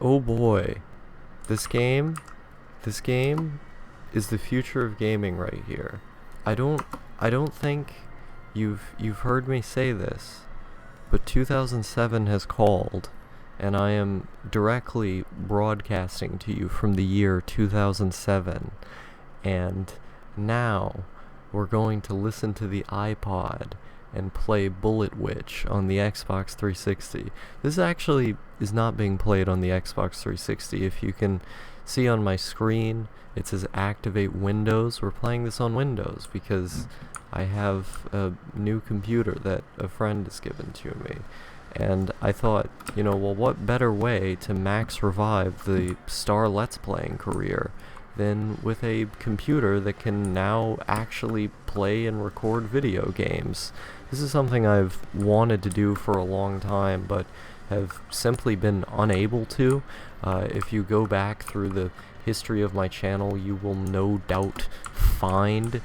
Oh boy, this game, this game is the future of gaming right here. I don't, I don't think you've heard me say this, but 2007 has called, and I am directly broadcasting to you from the year 2007, and now we're going to listen to the iPod and play Bullet Witch on the Xbox 360. This actually is not being played on the Xbox 360. If you can see on my screen, it says activate Windows. We're playing this on Windows because I have a new computer that a friend has given to me. And I thought, well, what better way to max revive the Star Let's Playing career than with a computer that can now actually play and record video games. This is something I've wanted to do for a long time, but have simply been unable to. If you go back through the history of my channel, you will no doubt find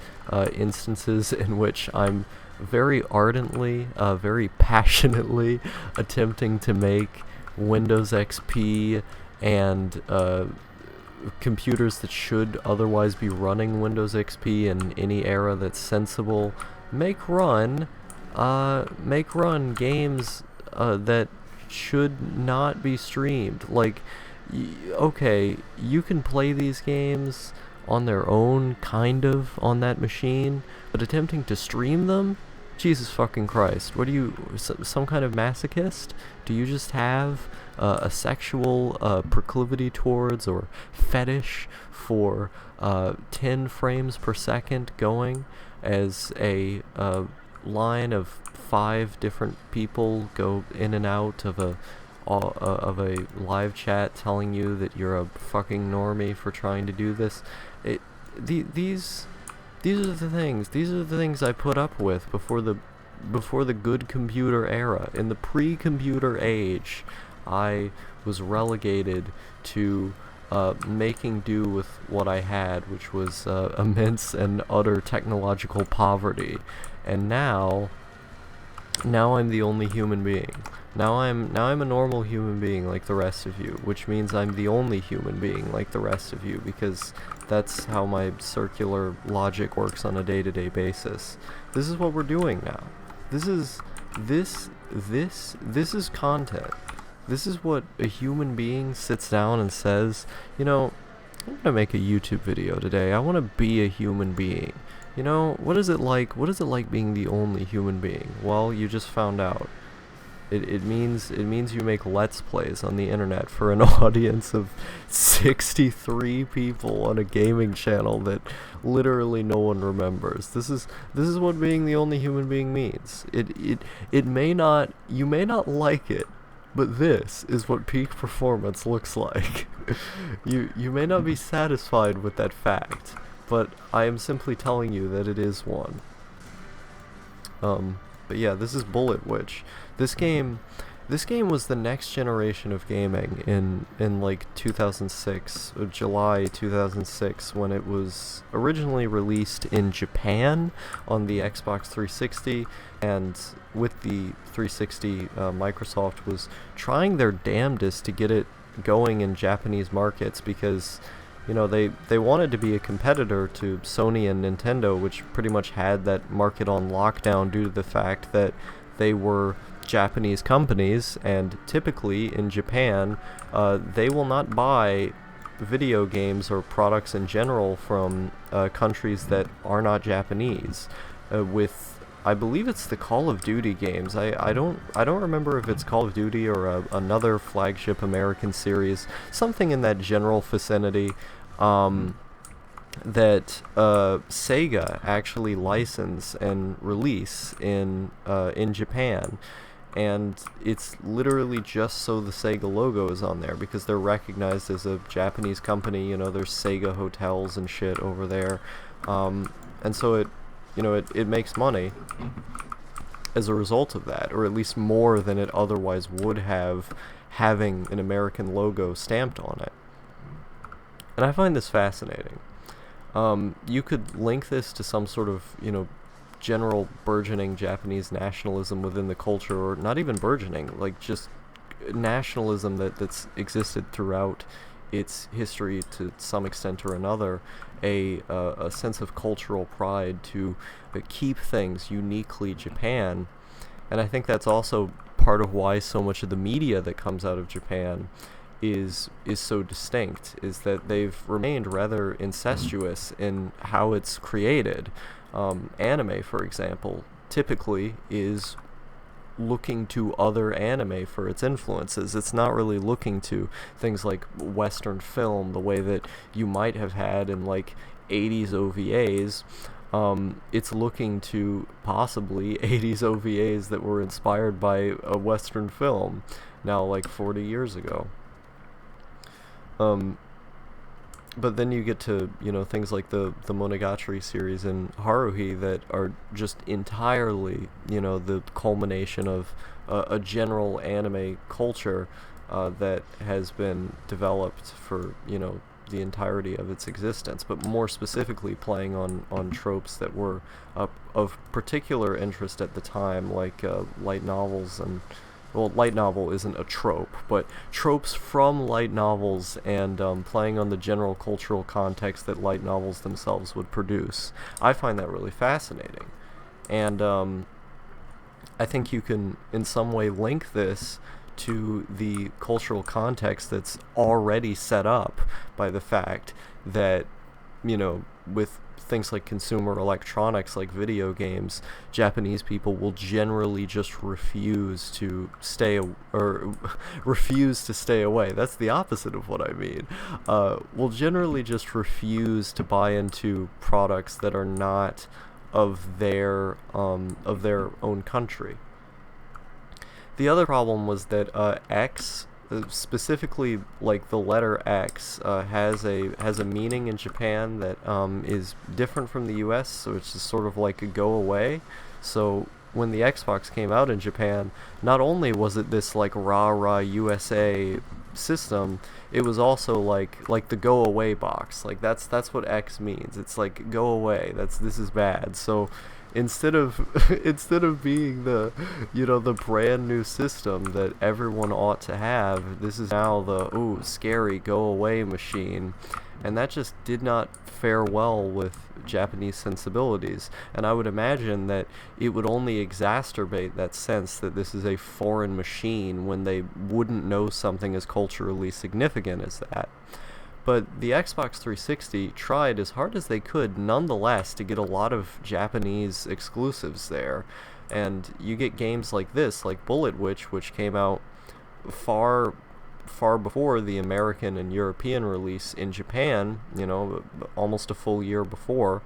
instances in which I'm very ardently, very passionately attempting to make Windows XP and computers that should otherwise be running Windows XP in any era that's sensible make run games that should not be streamed. Like, okay, you can play these games on their own, kind of, on that machine, but attempting to stream them? Jesus fucking Christ. What are you, some kind of masochist? Do you just have a sexual proclivity towards or fetish for 10 frames per second going as a line of 5 different people go in and out of a live chat telling you that you're a fucking normie for trying to do this? These are the things. These are the things I put up with before the good computer era. In the pre-computer age, I was relegated to making do with what I had, which was immense and utter technological poverty. And now I'm the only human being. Now I'm a normal human being like the rest of you, which means I'm the only human being like the rest of you, because that's how my circular logic works on a day-to-day basis. This is what we're doing now. This is content. This is what a human being sits down and says, I'm gonna make a YouTube video today. I want to be a human being. What is it like? What is it like being the only human being? Well, you just found out. It means you make Let's Plays on the internet for an audience of 63 people on a gaming channel that literally no one remembers. This is what being the only human being means. You may not like it, but this is what peak performance looks like. You may not be satisfied with that fact, but I am simply telling you that it is one. But yeah, this is Bullet Witch. This game was the next generation of gaming in like 2006, July 2006, when it was originally released in Japan on the Xbox 360, and with the 360, Microsoft was trying their damnedest to get it going in Japanese markets, because they wanted to be a competitor to Sony and Nintendo, which pretty much had that market on lockdown due to the fact that they were Japanese companies, and typically in Japan, they will not buy video games or products in general from countries that are not Japanese. I believe it's the Call of Duty games. I don't remember if it's Call of Duty or another flagship American series, something in that general vicinity, that Sega actually license and release in Japan. And it's literally just so the Sega logo is on there, because they're recognized as a Japanese company. There's Sega hotels and shit over there, and so it makes money as a result of that, or at least more than it otherwise would have, having an American logo stamped on it. And I find this fascinating. You could link this to some sort of, general burgeoning Japanese nationalism within the culture, or not even burgeoning, like just nationalism that's existed throughout its history to some extent or another, a sense of cultural pride to keep things uniquely Japan. And I think that's also part of why so much of the media that comes out of Japan is so distinct, is that they've remained rather incestuous in how it's created. Anime, for example, typically is looking to other anime for its influences. It's not really looking to things like Western film the way that you might have had in like 80s OVAs. It's looking to possibly 80s OVAs that were inspired by a Western film now like 40 years ago. But then you get to, things like the Monogatari series and Haruhi that are just entirely, the culmination of a general anime culture that has been developed for, the entirety of its existence, but more specifically playing on tropes that were of particular interest at the time, like light novels and... Well, light novel isn't a trope, but tropes from light novels and playing on the general cultural context that light novels themselves would produce. I find that really fascinating. And I think you can, in some way, link this to the cultural context that's already set up by the fact that, with things like consumer electronics, like video games, Japanese people will generally just refuse to stay away. That's the opposite of what I mean. Will generally just refuse to buy into products that are not of their own country. The other problem was that X, specifically like the letter X, has a meaning in Japan that is different from the US, so it's just sort of like a go away. So when the Xbox came out in Japan, not only was it this like rah USA system, it was also like the go away box. Like that's what X means. It's like go away. This is bad. So instead of being the the brand new system that everyone ought to have, this is now the scary go away machine, and that just did not fare well with Japanese sensibilities. And I would imagine that it would only exacerbate that sense that this is a foreign machine when they wouldn't know something as culturally significant as that. But the Xbox 360 tried as hard as they could, nonetheless, to get a lot of Japanese exclusives there. And you get games like this, like Bullet Witch, which came out far before the American and European release in Japan, almost a full year before.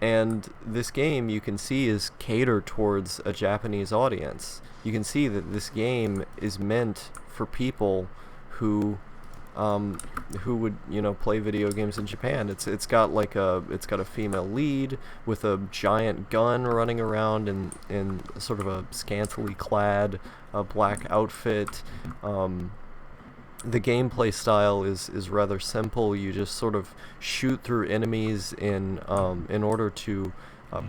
And this game, you can see, is catered towards a Japanese audience. You can see that this game is meant for people who would play video games in Japan. It's got a female lead with a giant gun running around in sort of a scantily clad black outfit. The gameplay style is rather simple. You just sort of shoot through enemies in order to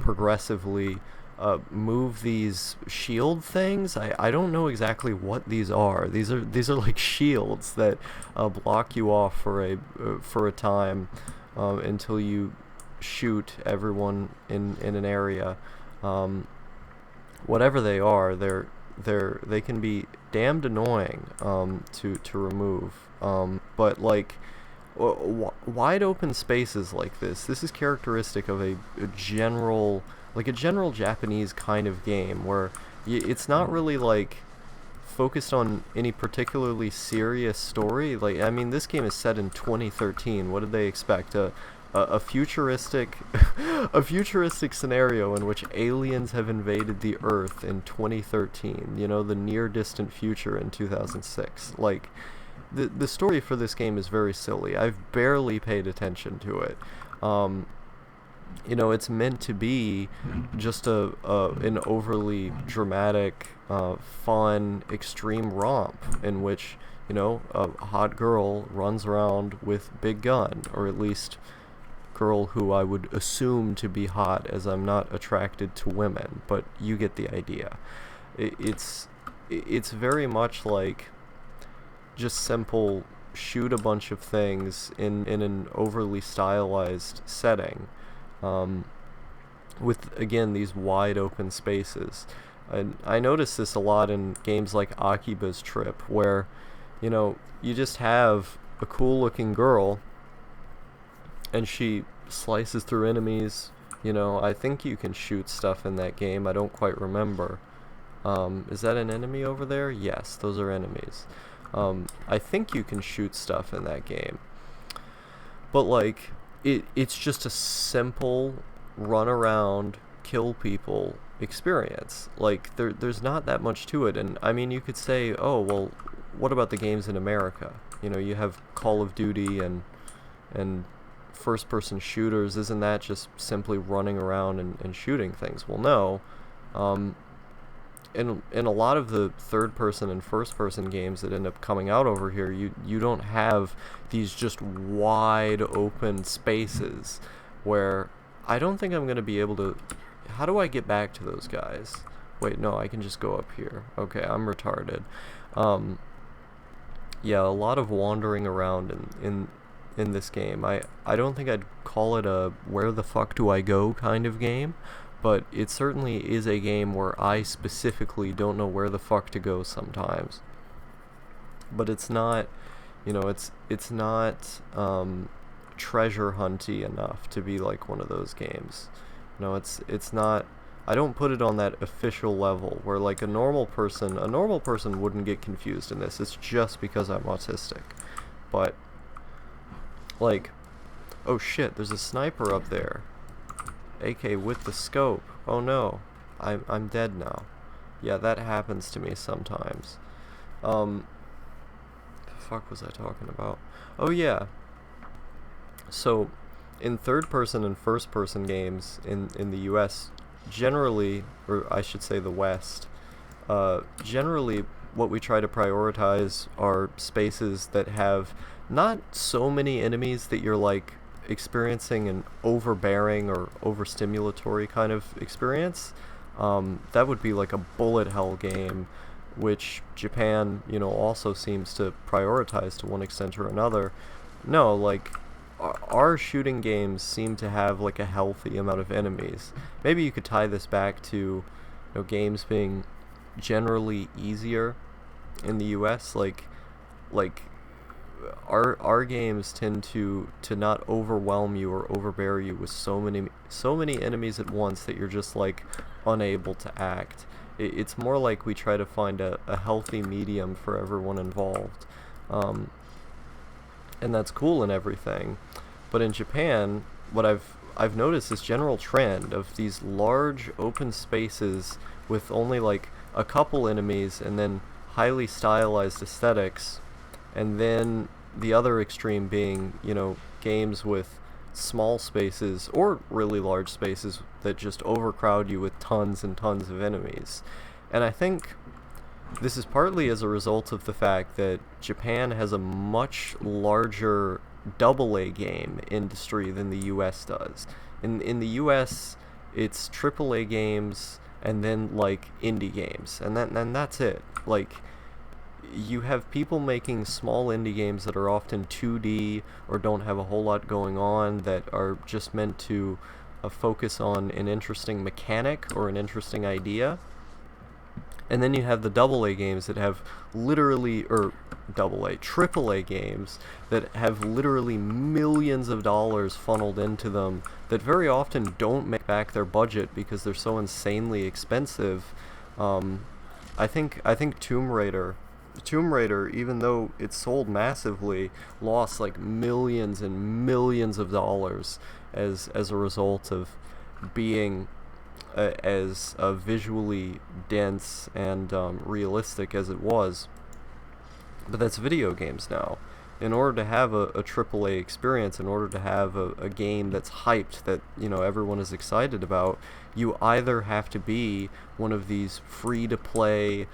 progressively move these shield things. I don't know exactly what these are. These are like shields that block you off for a time until you shoot everyone in an area. Whatever they are, they can be damned annoying to remove. But like wide open spaces like this is characteristic of a general Japanese kind of game where it's not really like focused on any particularly serious story. Like, I mean, this game is set in 2013. What did they expect? A futuristic scenario in which aliens have invaded the Earth in 2013. The near distant future in 2006. Like, the story for this game is very silly. I've barely paid attention to it. It's meant to be just an overly dramatic, fun, extreme romp in which, a hot girl runs around with big gun, or at least girl who I would assume to be hot, as I'm not attracted to women, but you get the idea. It's it's very much like just simple shoot a bunch of things in an overly stylized setting, um, with again these wide open spaces. And I notice this a lot in games like Akiba's Trip, where you just have a cool looking girl and she slices through enemies. I think you can shoot stuff in that game. I don't quite remember. Is that an enemy over there? Yes, those are enemies. I think you can shoot stuff in that game. But like, it's just a simple run around, kill people experience. Like, there's not that much to it. And I mean, you could say, oh, well, what about the games in America? You have Call of Duty and first-person shooters. Isn't that just simply running around and shooting things? Well, no. In a lot of the third-person and first-person games that end up coming out over here, you don't have these just wide open spaces where I don't think I'm going to be able to... How do I get back to those guys? Wait, no, I can just go up here. Okay, I'm retarded. Yeah, a lot of wandering around in this game. I don't think I'd call it a where the fuck do I go kind of game, but it certainly is a game where I specifically don't know where the fuck to go sometimes. But it's not, it's not treasure hunty enough to be like one of those games. It's not. I don't put it on that official level where like a normal person wouldn't get confused in this. It's just because I'm autistic. But like, oh shit, there's a sniper up there. AK with the scope. Oh no, I'm dead now. Yeah, that happens to me sometimes. The fuck was I talking about? Oh yeah. So, in third-person and first-person games in the U.S., generally, or I should say the West, generally what we try to prioritize are spaces that have not so many enemies that you're like experiencing an overbearing or overstimulatory kind of experience. That would be like a bullet hell game, which Japan, also seems to prioritize to one extent or another. No, like, our shooting games seem to have like a healthy amount of enemies. Maybe you could tie this back to games being generally easier in the US. Like our games tend to not overwhelm you or overbear you with so many enemies at once that you're just like unable to act. It's more like we try to find a healthy medium for everyone involved. And that's cool and everything, but in Japan, what I've noticed this general trend of these large open spaces with only like a couple enemies and then highly stylized aesthetics, and then the other extreme being games with small spaces or really large spaces that just overcrowd you with tons and tons of enemies. And I think this is partly as a result of the fact that Japan has a much larger AA game industry than the US does. In the US, it's AAA games and then like indie games, and that's it. Like, you have people making small indie games that are often 2D or don't have a whole lot going on, that are just meant to focus on an interesting mechanic or an interesting idea. And then you have the AA games that have literally, or AAA games that have literally millions of dollars funneled into them that very often don't make back their budget because they're so insanely expensive. I think Tomb Raider, even though it sold massively, lost like millions and millions of dollars as a result of being as visually dense and realistic as it was. But that's video games now. In order to have a AAA experience, in order to have a game that's hyped, that everyone is excited about, you either have to be one of these free-to-play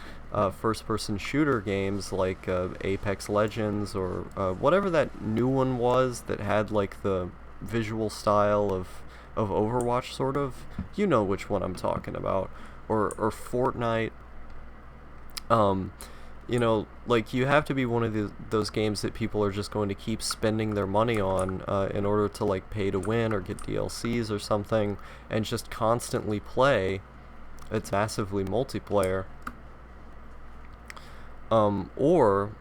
first-person shooter games like Apex Legends or whatever that new one was that had like the visual style of Overwatch, sort of. You know which one I'm talking about. Or Fortnite. Um, like you have to be one of those games that people are just going to keep spending their money on in order to like pay to win or get DLCs or something, and just constantly play. It's massively multiplayer. Or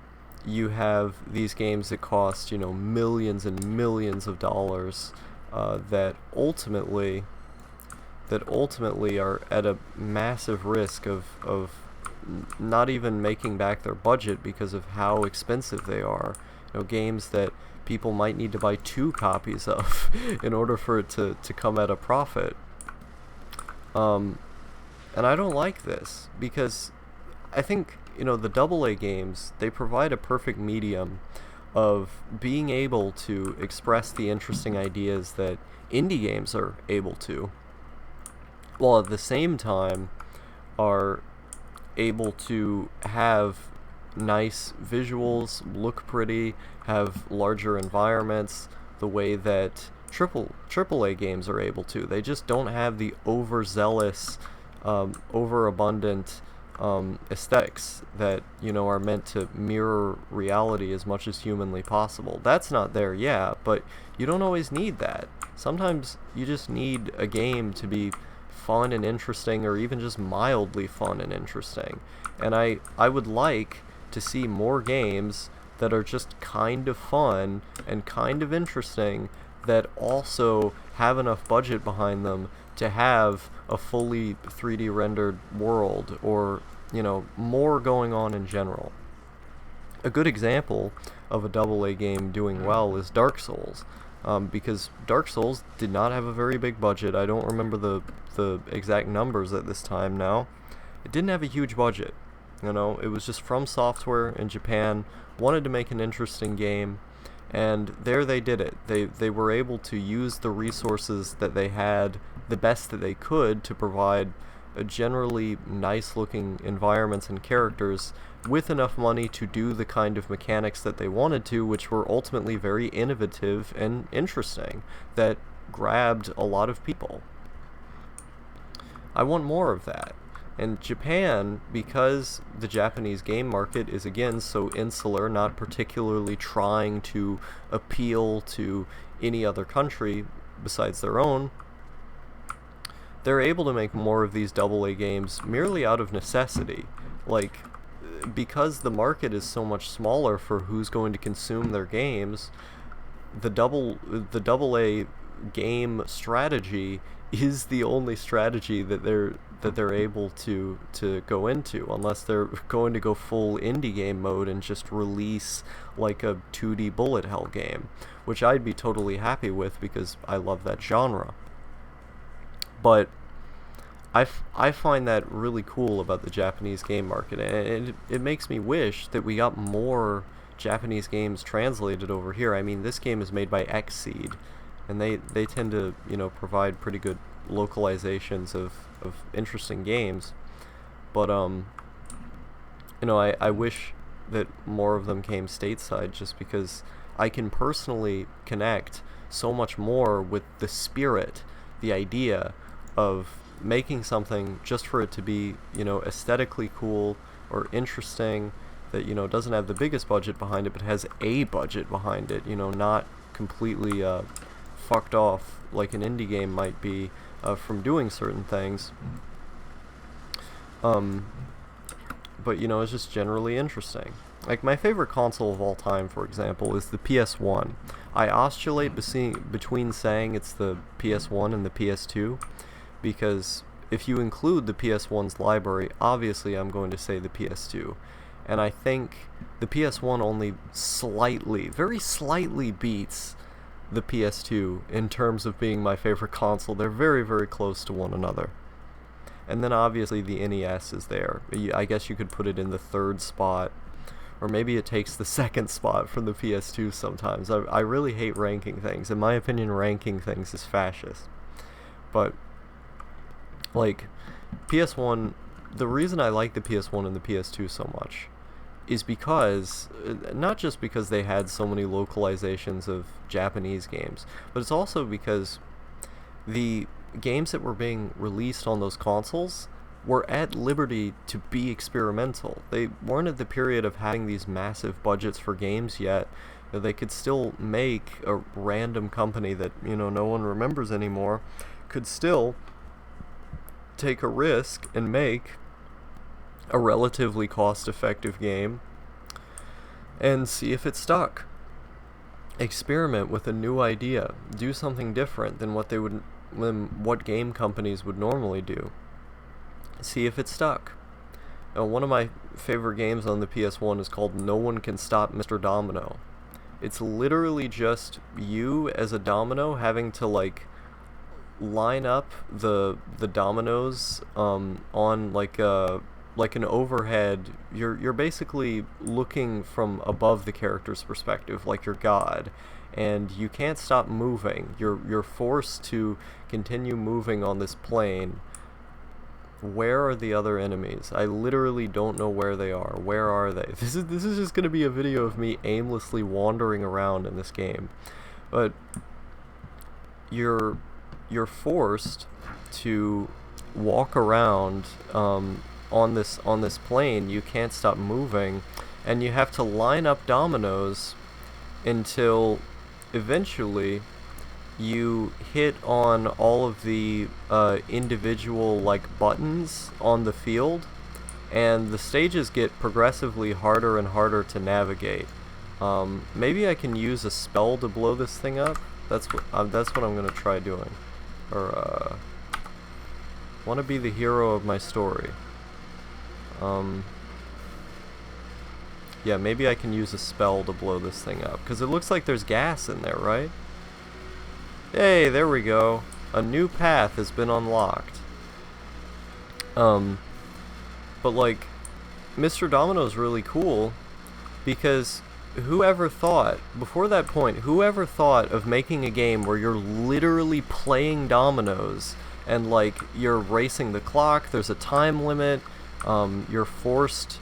you have these games that cost millions and millions of dollars that ultimately are at a massive risk of not even making back their budget because of how expensive they are. Games that people might need to buy 2 copies of in order for it to come at a profit. And I don't like this because I think, the AA games, they provide a perfect medium of being able to express the interesting ideas that indie games are able to, while at the same time are able to have nice visuals, look pretty, have larger environments, the way that AAA games are able to. They just don't have the overzealous, overabundant aesthetics that are meant to mirror reality as much as humanly possible. That's not there, yeah, but you don't always need that. Sometimes you just need a game to be fun and interesting, or even just mildly fun and interesting. And I would like to see more games that are just kind of fun and kind of interesting, that also have enough budget behind them to have a fully 3D rendered world, or more going on in general. A good example of a AA game doing well is Dark Souls, because Dark Souls did not have a very big budget. I don't remember the exact numbers at this time now. It didn't have a huge budget. It was just From Software in Japan wanted to make an interesting game, and there they did it. They were able to use the resources that they had the best that they could to provide a generally nice looking environments and characters with enough money to do the kind of mechanics that they wanted to, which were ultimately very innovative and interesting, that grabbed a lot of people. I want more of that. And Japan, because the Japanese game market is again so insular, not particularly trying to appeal to any other country besides their own, they're able to make more of these AA games merely out of necessity. Like, because the market is so much smaller for who's going to consume their games, the AA game strategy is the only strategy that they're able to go into, unless they're going to go full indie game mode and just release like a 2D bullet hell game, which I'd be totally happy with because I love that genre. But I find that really cool about the Japanese game market, and it makes me wish that we got more Japanese games translated over here. I mean, this game is made by Xseed, and they tend to provide pretty good localizations of interesting games. But I wish that more of them came stateside, just because I can personally connect so much more with the spirit, the idea of making something just for it to be aesthetically cool or interesting, that doesn't have the biggest budget behind it but has a budget behind it, not completely fucked off like an indie game might be from doing certain things. But it's just generally interesting. Like, my favorite console of all time, for example, is the PS1. I oscillate between saying it's the PS1 and the PS2, because if you include the PS1's library, obviously I'm going to say the PS2. And I think the PS1 only slightly, very slightly beats the PS2 in terms of being my favorite console. They're very, very close to one another. And then obviously the NES is there. I guess you could put it in the third spot, or maybe it takes the second spot from the PS2 sometimes. I really hate ranking things. In my opinion, ranking things is fascist. But, like, PS1, the reason I like the PS1 and the PS2 so much is because, not just because they had so many localizations of Japanese games, but it's also because the games that were being released on those consoles, were at liberty to be experimental. They weren't at the period of having these massive budgets for games yet. They could still make a random company that, no one remembers anymore, could still take a risk and make a relatively cost-effective game and see if it stuck. Experiment with a new idea. Do something different than what game companies would normally do. See if it stuck. Now, one of my favorite games on the PS1 is called No One Can Stop Mr. Domino. It's literally just you as a domino having to line up the dominoes on like an overhead. You're basically looking from above the character's perspective, like you're God, and you can't stop moving. You're forced to continue moving on this plane. Where are the other enemies? I literally don't know where they are. Where are they? This is just gonna be a video of me aimlessly wandering around in this game. But you're forced to walk around on this plane. You can't stop moving, and you have to line up dominoes until eventually you hit on all of the individual buttons on the field, and the stages get progressively harder and harder to navigate. Maybe I can use a spell to blow this thing up. That's what I'm gonna try doing. Or want to be the hero of my story. Yeah, maybe I can use a spell to blow this thing up, because it looks like there's gas in there, right? Hey, there we go. A new path has been unlocked. But Mr. Domino's really cool, because before that point, whoever thought of making a game where you're literally playing dominoes and you're racing the clock, there's a time limit, you're forced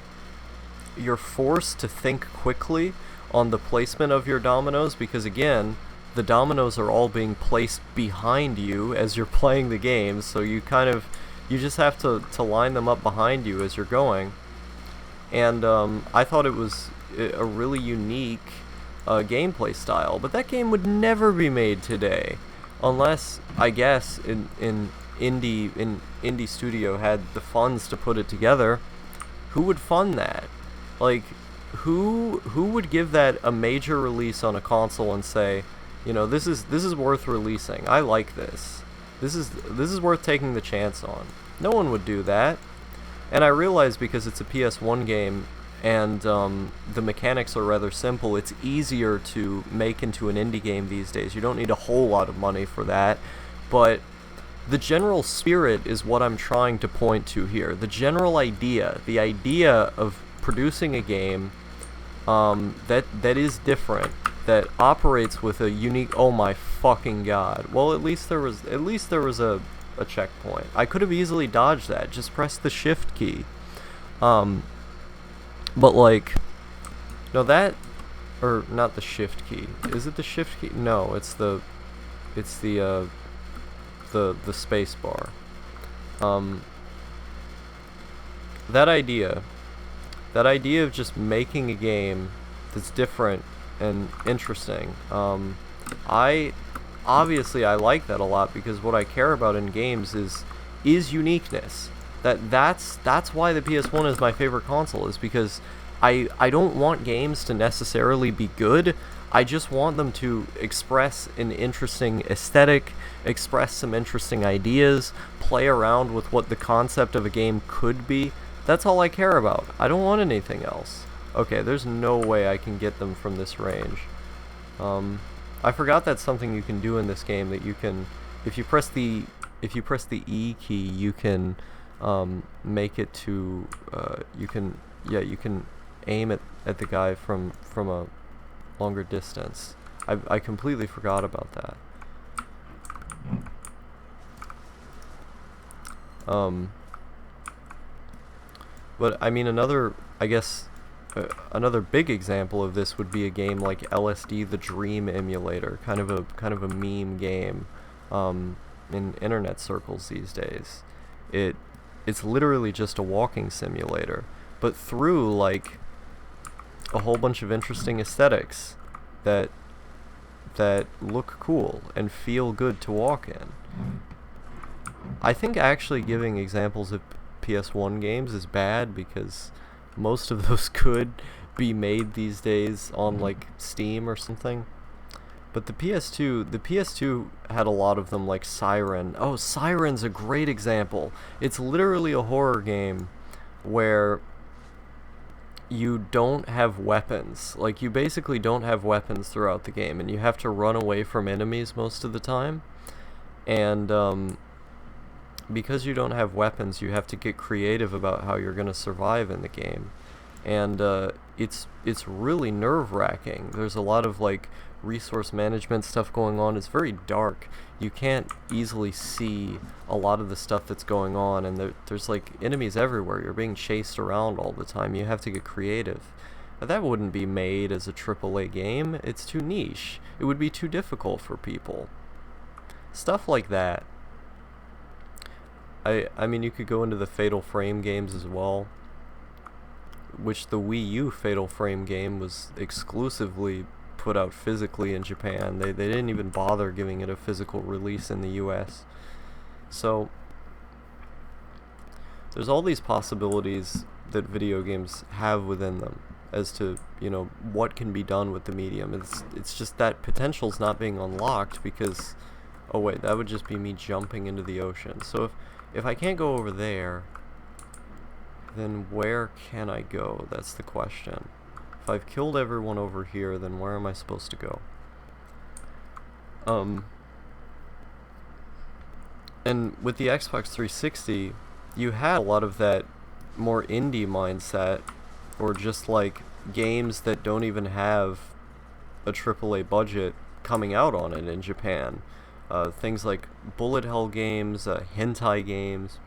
to think quickly on the placement of your dominoes, because again, the dominoes are all being placed behind you as you're playing the game, so you just have to line them up behind you as you're going. And I thought it was a really unique gameplay style, but that game would never be made today, unless, I guess, in indie studio had the funds to put it together. Who would fund that? Who would give that a major release on a console and say, this is worth releasing. I like this. This is worth taking the chance on. No one would do that. And I realize, because it's a PS1 game and the mechanics are rather simple, it's easier to make into an indie game these days. You don't need a whole lot of money for that. But the general spirit is what I'm trying to point to here. The general idea. The idea of producing a game that is different, that operates with a unique. Oh my fucking god! Well, at least there was a checkpoint. I could have easily dodged that. Just press the shift key. But no, that, or not the shift key. Is it the shift key? No, it's the space bar. That idea of just making a game that's different and interesting. I like that a lot, because what I care about in games is uniqueness. That's why the PS1 is my favorite console, is because I don't want games to necessarily be good. I just want them to express an interesting aesthetic, express some interesting ideas, play around with what the concept of a game could be. That's all I care about. I don't want anything else. Okay, there's no way I can get them from this range. I forgot that's something you can do in this game, that you can, if you press the E key, you can make it to you can aim at the guy from a longer distance. I completely forgot about that. But I mean, another big example of this would be a game like LSD: The Dream Emulator, kind of a meme game in internet circles these days. it's literally just a walking simulator, but through like a whole bunch of interesting aesthetics that look cool and feel good to walk in. I think actually giving examples of PS1 games is bad because most of those could be made these days on like Steam or something. But the PS2 had a lot of them, like Siren. Oh, Siren's a great example. It's literally a horror game where you don't have weapons. Like, you basically don't have weapons throughout the game, and you have to run away from enemies most of the time. And because you don't have weapons, you have to get creative about how you're going to survive in the game. And it's really nerve-wracking. There's a lot of like resource management stuff going on. It's very dark. You can't easily see a lot of the stuff that's going on, and there's like enemies everywhere. You're being chased around all the time. You have to get creative. That wouldn't be made as a AAA game. It's too niche. It would be too difficult for people. Stuff like that. I mean, you could go into the Fatal Frame games as well, which the Wii U Fatal Frame game was exclusively put out physically in Japan. They didn't even bother giving it a physical release in the US. So there's all these possibilities that video games have within them as to, you know, what can be done with the medium. It's just that potential's not being unlocked because, oh wait, that would just be me jumping into the ocean. So if I can't go over there, then where can I go? That's the question. If I've killed everyone over here, then where am I supposed to go? And with the Xbox 360, you had a lot of that more indie mindset, or just like games that don't even have a AAA budget coming out on it in Japan. Things like bullet hell games, hentai games.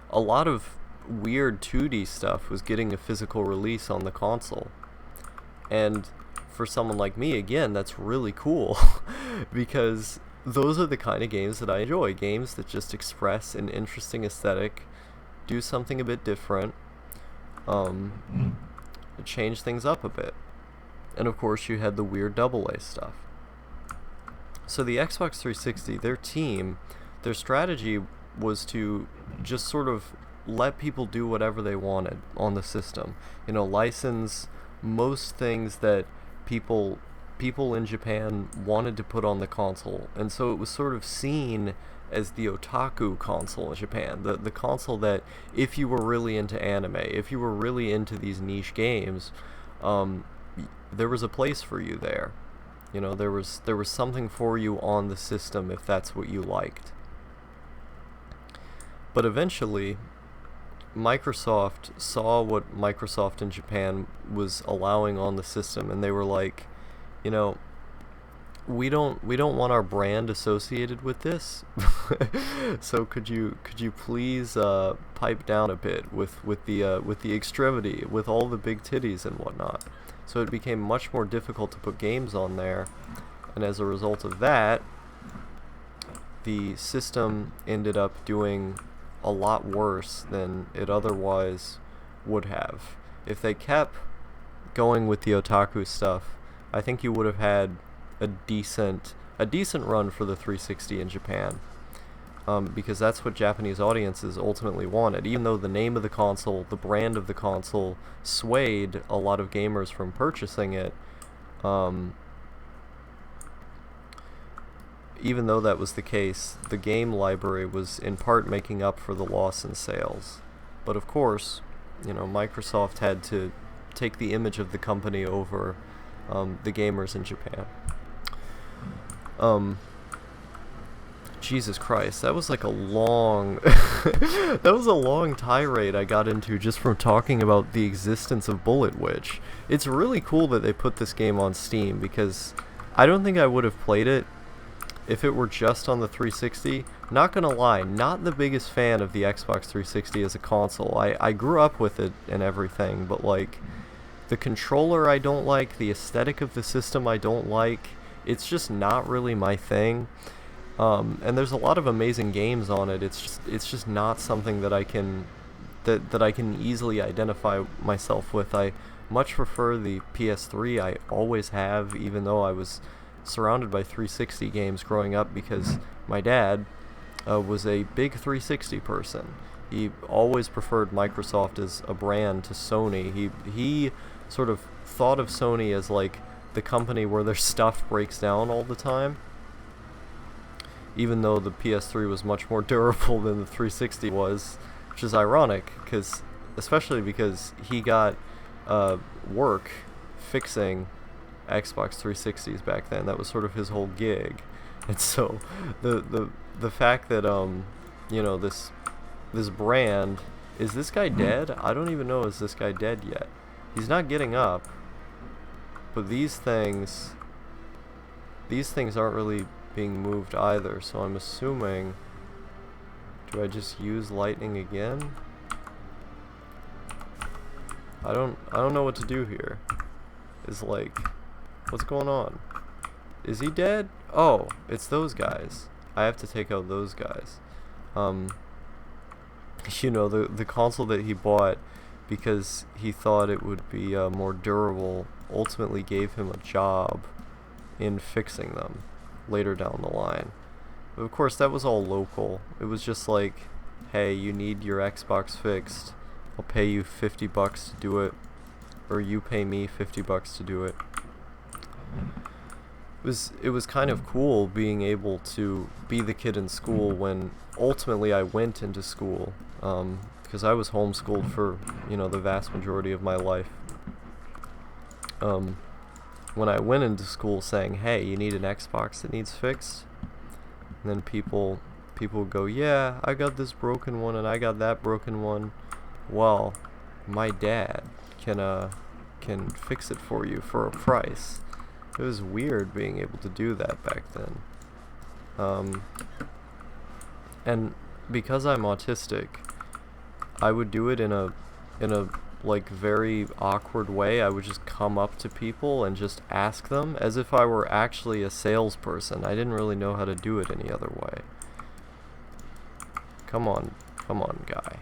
A lot of weird 2D stuff was getting a physical release on the console. And for someone like me, again, that's really cool because those are the kind of games that I enjoy. Games that just express an interesting aesthetic, do something a bit different, change things up a bit. And of course you had the weird AA stuff. So the Xbox 360, their strategy was to just sort of let people do whatever they wanted on the system. You know, license most things that people in Japan wanted to put on the console. And so it was sort of seen as the otaku console in Japan. The console that, if you were really into anime, if you were really into these niche games, there was a place for you there. You know, there was something for you on the system if that's what you liked. But eventually, Microsoft saw what Microsoft in Japan was allowing on the system, and they were like, you know, we don't want our brand associated with this. So could you please pipe down a bit with the extremity, with all the big titties and whatnot. So it became much more difficult to put games on there, and as a result of that, the system ended up doing a lot worse than it otherwise would have. If they kept going with the otaku stuff, I think you would have had a decent run for the 360 in Japan, because that's what Japanese audiences ultimately wanted. Even though the name of the console, the brand of the console, swayed a lot of gamers from purchasing it, even though that was the case, the game library was in part making up for the loss in sales. But of course, you know, Microsoft had to take the image of the company over the gamers in Japan. Jesus Christ, that was like a long that was a long tirade I got into just from talking about the existence of Bullet Witch. It's really cool that they put this game on Steam, because I don't think I would have played it if it were just on the 360. Not gonna lie, not the biggest fan of the Xbox 360 as a console. I grew up with it and everything, but like, the controller I don't like, the aesthetic of the system I don't like. It's just not really my thing. And there's a lot of amazing games on it. It's just not something that I can easily identify myself with. I much prefer the PS3. I always have, even though I was surrounded by 360 games growing up because my dad was a big 360 person. He always preferred Microsoft as a brand to Sony. He sort of thought of Sony as like the company where their stuff breaks down all the time, even though the PS3 was much more durable than the 360 was, which is ironic, especially because he got work fixing Xbox 360s back then. That was sort of his whole gig. And so the fact that this brand, is this guy dead? I don't even know, is this guy dead yet? He's not getting up. But these things aren't really being moved either, so I'm assuming, do I just use lightning again? I don't know what to do here. Is like, what's going on? Is he dead? Oh, it's those guys. I have to take out those guys. The console that he bought because he thought it would be more durable ultimately gave him a job in fixing them later down the line. But of course, that was all local. It was just like, hey, you need your Xbox fixed. I'll pay you $50 to do it, or you pay me $50 to do it. It was kind of cool being able to be the kid in school when ultimately I went into school, because I was homeschooled for the vast majority of my life. When I went into school saying, hey, you need an Xbox that needs fixed, and then people would go, yeah, I got this broken one and I got that broken one. Well, my dad can fix it for you for a price. It was weird being able to do that back then. And because I'm autistic, I would do it in a like very awkward way. I would just come up to people and just ask them as if I were actually a salesperson. I didn't really know how to do it any other way. Come on, guy.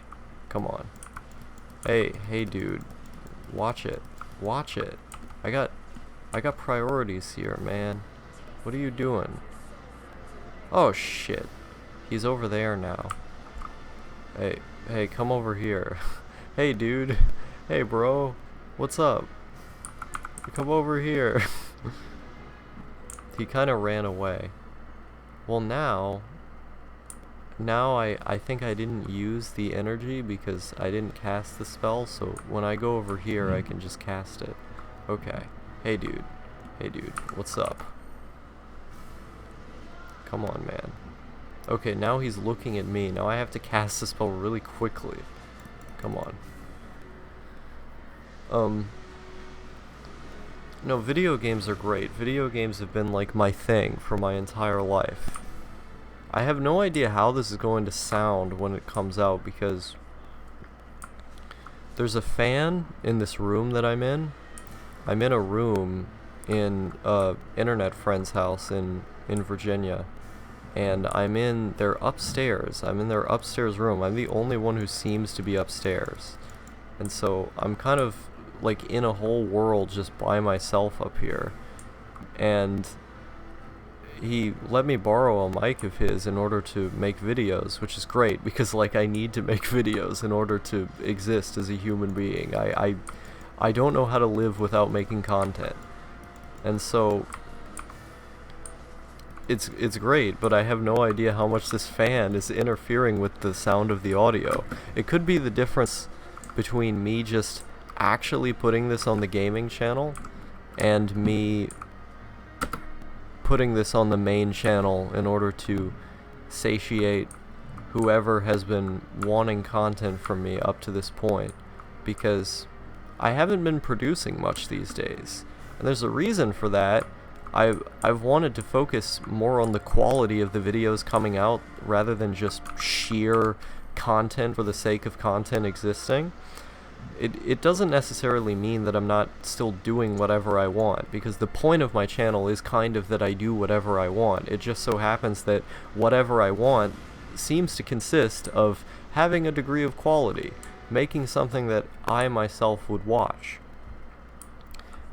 Come on. Hey dude. Watch it. I got priorities here, man. What are you doing? Oh shit. He's over there now. Hey, come over here. Hey dude. Hey bro. What's up? Come over here. He kind of ran away. Well, now I think I didn't use the energy because I didn't cast the spell, so when I go over here I can just cast it. Okay. Hey dude, what's up? Come on, man. Okay, now he's looking at me. Now I have to cast the spell really quickly. Come on. No, video games are great. Video games have been like my thing for my entire life. I have no idea how this is going to sound when it comes out because there's a fan in this room that I'm in. I'm in a room in a internet friend's house in Virginia, and I'm in their upstairs. I'm in their upstairs room. I'm the only one who seems to be upstairs, and so I'm kind of like in a whole world just by myself up here. And he let me borrow a mic of his in order to make videos, which is great because like I need to make videos in order to exist as a human being. I don't know how to live without making content. And so it's great, but I have no idea how much this fan is interfering with the sound of the audio. It could be the difference between me just actually putting this on the gaming channel and me putting this on the main channel in order to satiate whoever has been wanting content from me up to this point, because I haven't been producing much these days, and there's a reason for that. I've wanted to focus more on the quality of the videos coming out rather than just sheer content for the sake of content existing. it doesn't necessarily mean that I'm not still doing whatever I want, because the point of my channel is kind of that I do whatever I want. It just so happens that whatever I want seems to consist of having a degree of quality, making something that I myself would watch.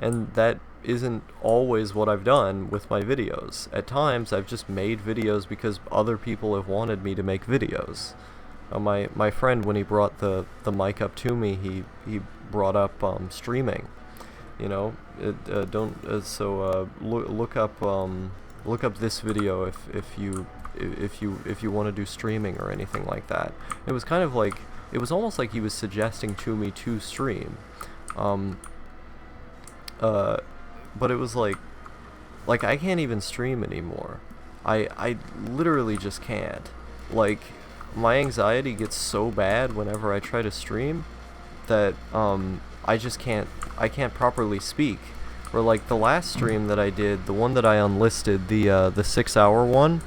And that isn't always what I've done with my videos. At times, I've just made videos because other people have wanted me to make videos. My friend, when he brought the mic up to me, he brought up streaming. You know, look up this video if you want to do streaming or anything like that. It was kind of like, it was almost like he was suggesting to me to stream. But it was like I can't even stream anymore. I literally just can't. Like, my anxiety gets so bad whenever I try to stream that I can't properly speak. Or like the last stream that I did, the one that I unlisted, the 6-hour one,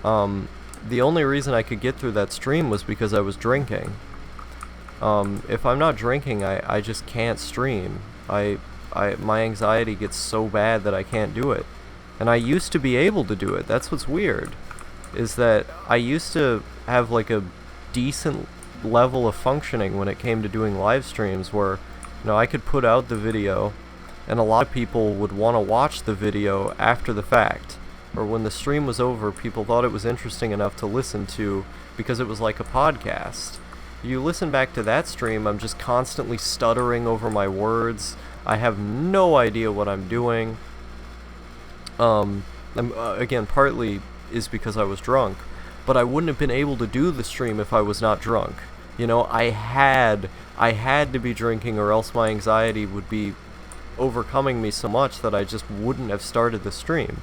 the only reason I could get through that stream was because I was drinking. If I'm not drinking, I just can't stream. My anxiety gets so bad that I can't do it. And I used to be able to do it. That's what's weird, is that I used to have like a decent level of functioning when it came to doing live streams, where, you know, I could put out the video and a lot of people would want to watch the video after the fact, or when the stream was over, people thought it was interesting enough to listen to because it was like a podcast. You listen back to that stream, I'm just constantly stuttering over my words. I have no idea what I'm doing. Again, partly is because I was drunk, but I wouldn't have been able to do the stream if I was not drunk. You know, I had to be drinking, or else my anxiety would be overcoming me so much that I just wouldn't have started the stream.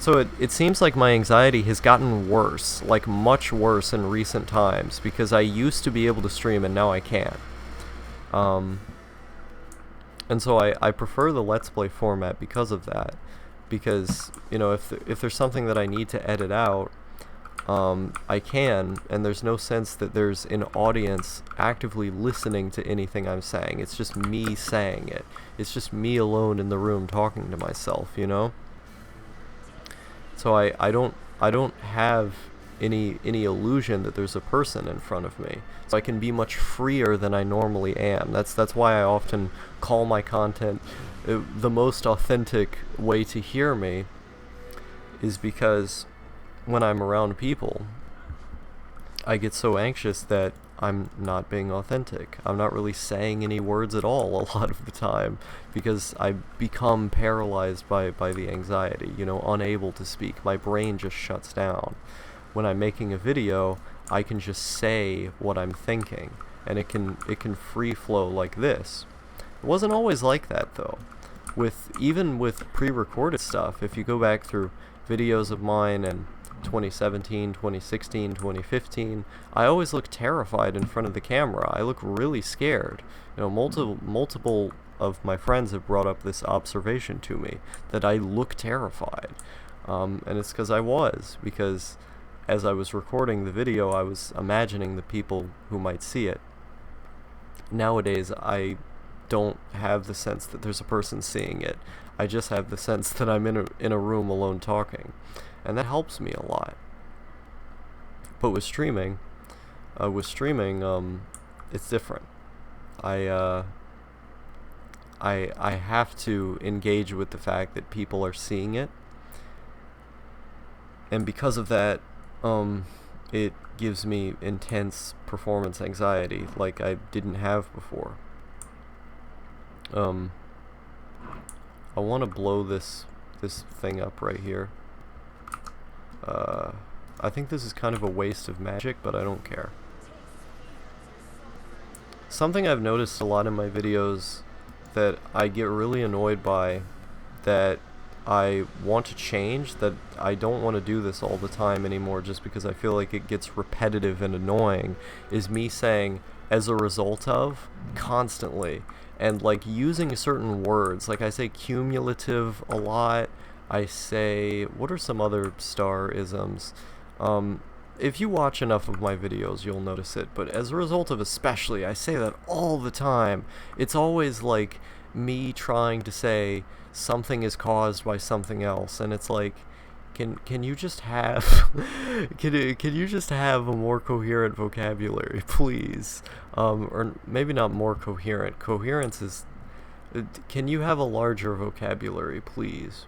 So it seems like my anxiety has gotten worse, like much worse in recent times, because I used to be able to stream and now I can't. And so I prefer the Let's Play format because of that. Because, you know, if there's something that I need to edit out, I can, and there's no sense that there's an audience actively listening to anything I'm saying. It's just me saying it. It's just me alone in the room talking to myself, you know? So I don't have any illusion that there's a person in front of me. So I can be much freer than I normally am. That's why I often call my content the most authentic way to hear me, is because when I'm around people, I get so anxious that I'm not being authentic. I'm not really saying any words at all a lot of the time, because I become paralyzed by the anxiety, you know, unable to speak. My brain just shuts down. When I'm making a video, I can just say what I'm thinking, and it can free flow like this. It wasn't always like that though. Even with pre-recorded stuff, if you go back through videos of mine in 2017, 2016, 2015, I always look terrified in front of the camera. I look really scared. You know, multiple of my friends have brought up this observation to me, that I look terrified. And it's because as I was recording the video, I was imagining the people who might see it. Nowadays, I don't have the sense that there's a person seeing it. I just have the sense that I'm in a room alone talking, and that helps me a lot. But with streaming, it's different. I have to engage with the fact that people are seeing it, and because of that, it gives me intense performance anxiety like I didn't have before. I want to blow this thing up right here. I think this is kind of a waste of magic, but I don't care. Something I've noticed a lot in my videos that I get really annoyed by, that I want to change, that I don't want to do this all the time anymore just because I feel like it gets repetitive and annoying, is me saying "as a result of" constantly, and like using certain words. Like I say cumulative a lot. I say, what are some other star-isms? if you watch enough of my videos, you'll notice it, but as a result of especially, I say that all the time, it's always like me trying to say something is caused by something else, and it's like, can you just have can you just have a more coherent vocabulary, please? Or maybe not more coherent. Coherence is, can you have a larger vocabulary, please?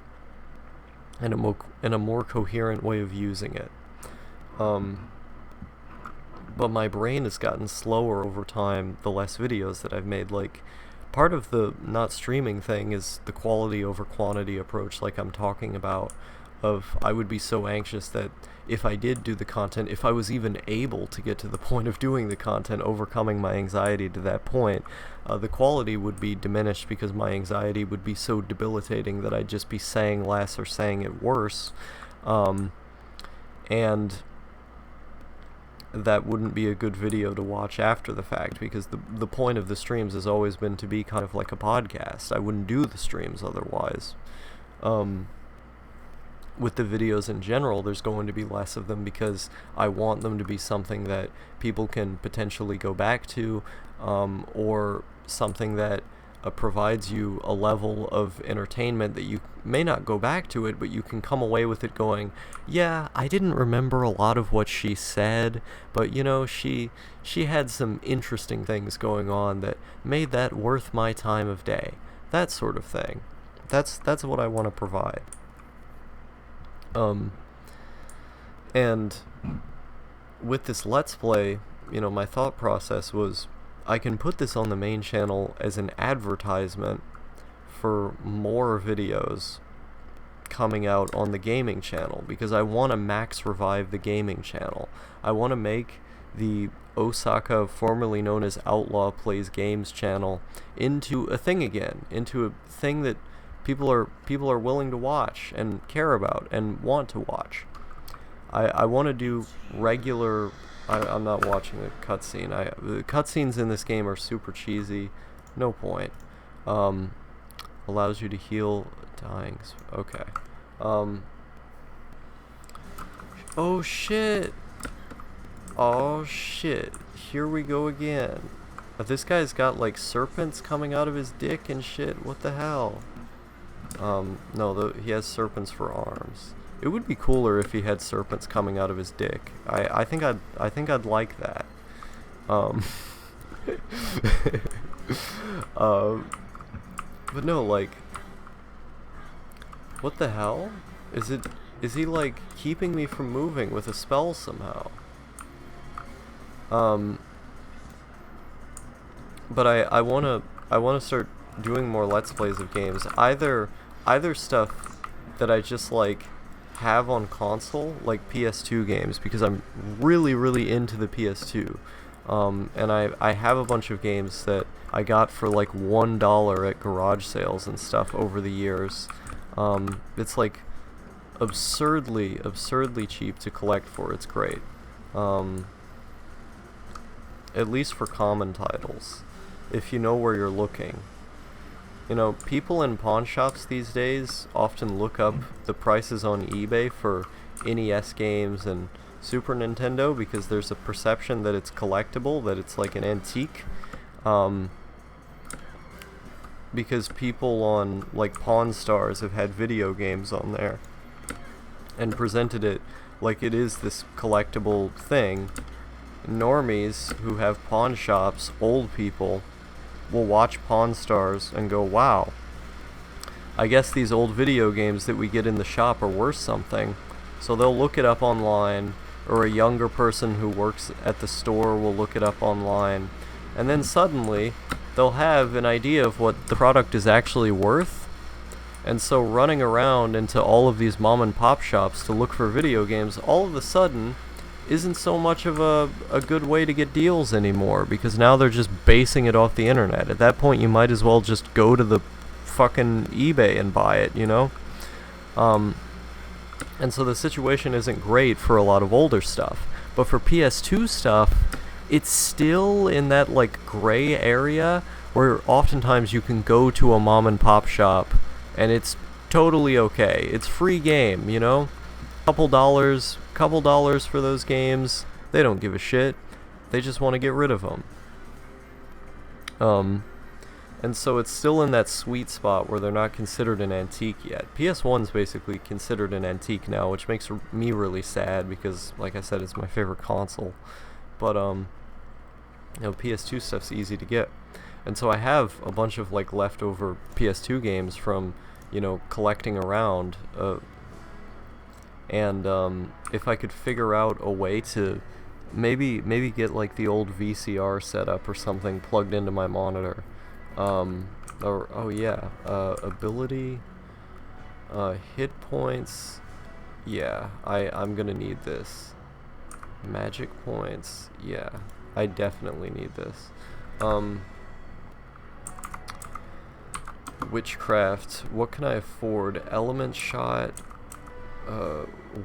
And a more coherent way of using it. But my brain has gotten slower over time the less videos that I've made. Like, part of the not streaming thing is the quality over quantity approach, like I'm talking about, of I would be so anxious that if I did do the content, if I was even able to get to the point of doing the content, overcoming my anxiety to that point, the quality would be diminished because my anxiety would be so debilitating that I'd just be saying less or saying it worse. And that wouldn't be a good video to watch after the fact, because the point of the streams has always been to be kind of like a podcast. I wouldn't do the streams otherwise. With the videos in general, there's going to be less of them because I want them to be something that people can potentially go back to, or something that provides you a level of entertainment that you may not go back to it, but you can come away with it going, yeah, I didn't remember a lot of what she said, but you know, she had some interesting things going on that made that worth my time of day. That sort of thing. That's what I want to provide. And with this Let's Play, you know, my thought process was, I can put this on the main channel as an advertisement for more videos coming out on the gaming channel, because I want to max revive the gaming channel. I want to make the Osaka, formerly known as Outlaw Plays Games channel, into a thing again, into a thing that people are willing to watch and care about and want to watch. I want to do regular. I'm not watching the cutscene. The cutscenes in this game are super cheesy. No point. Allows you to heal dying. Okay. Oh shit. Oh shit. Here we go again. This guy's got like serpents coming out of his dick and shit. What the hell? No, he has serpents for arms. It would be cooler if he had serpents coming out of his dick. I think I'd like that. But no, like, what the hell? Is he like keeping me from moving with a spell somehow? But I wanna start doing more Let's Plays of games. Either stuff that I just like have on console, like PS2 games, because I'm really into the PS2. And I have a bunch of games that I got for like $1 at garage sales and stuff over the years. It's like absurdly cheap to collect for. It's great. At least for common titles, if you know where you're looking. You know, people in pawn shops these days often look up the prices on eBay for NES games and Super Nintendo because there's a perception that it's collectible, that it's like an antique. Because people on like Pawn Stars have had video games on there and presented it like it is this collectible thing. Normies who have pawn shops, old people, will watch Pawn Stars and go, wow, I guess these old video games that we get in the shop are worth something. So they'll look it up online, or a younger person who works at the store will look it up online, and then suddenly they'll have an idea of what the product is actually worth. And so running around into all of these mom and pop shops to look for video games all of a sudden isn't so much of a good way to get deals anymore, because now they're just basing it off the internet. At that point, you might as well just go to the fucking eBay and buy it, you know? And so the situation isn't great for a lot of older stuff. But for PS2 stuff, it's still in that, like, gray area where oftentimes you can go to a mom and pop shop and it's totally okay. It's free game, you know? Couple dollars, couple dollars for those games, they don't give a shit. They just want to get rid of them. And so it's still in that sweet spot where they're not considered an antique yet. PS1's basically considered an antique now, which makes me really sad because, like I said, it's my favorite console. But, PS2 stuff's easy to get. And so I have a bunch of, like, leftover PS2 games from, collecting around. If I could figure out a way to maybe get, like, the old VCR setup or something plugged into my monitor. Ability, hit points, yeah, I'm gonna need this. Magic points, yeah, I definitely need this. Witchcraft, what can I afford? Element shot,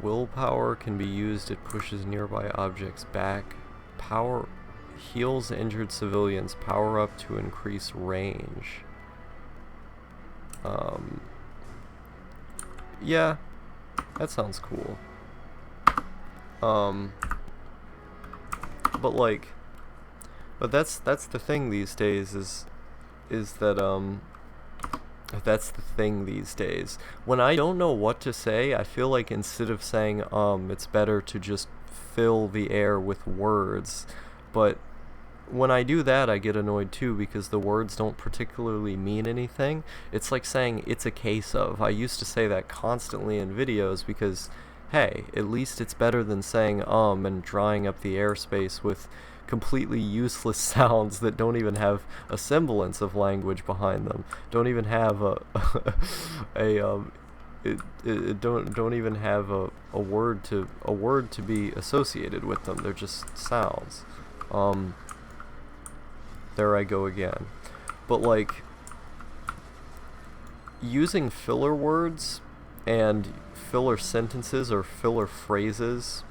willpower can be used, it pushes nearby objects back. Power heals injured civilians, power up to increase range. Yeah, that sounds cool. But that's the thing these days is that that's the thing these days. When I don't know what to say, I feel like instead of saying it's better to just fill the air with words. But when I do that, I get annoyed too because the words don't particularly mean anything. It's like saying it's a case of. I used to say that constantly in videos because, hey, at least it's better than saying and drying up the airspace with completely useless sounds that don't even have a semblance of language behind them. Don't even have don't even have a word to be associated with them. They're just sounds. There I go again. But like using filler words and filler sentences or filler phrases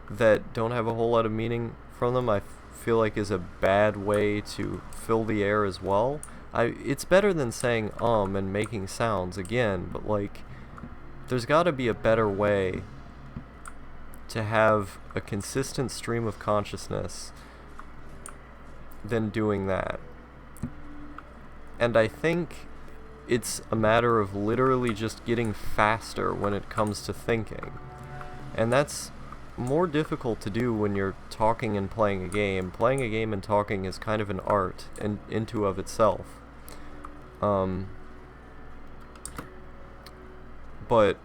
that don't have a whole lot of meaning from them, I feel like is a bad way to fill the air as well. It's better than saying and making sounds again, but like there's got to be a better way to have a consistent stream of consciousness than doing that. And I think it's a matter of literally just getting faster when it comes to thinking. And that's more difficult to do when you're talking and playing a game. Playing a game and talking is kind of an art into of itself. But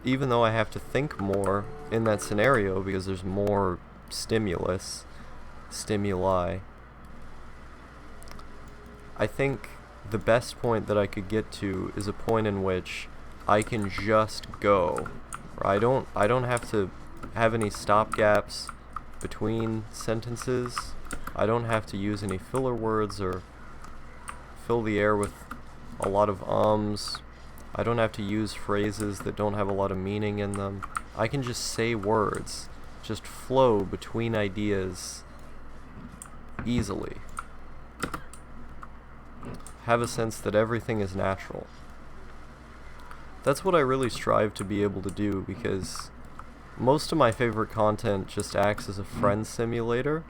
even though I have to think more in that scenario because there's more stimuli, I think the best point that I could get to is a point in which I can just go. I don't have to have any stop gaps between sentences. I don't have to use any filler words or fill the air with a lot of ums. I don't have to use phrases that don't have a lot of meaning in them. I can just say words, just flow between ideas easily. Have a sense that everything is natural. That's what I really strive to be able to do because most of my favorite content just acts as a friend simulator.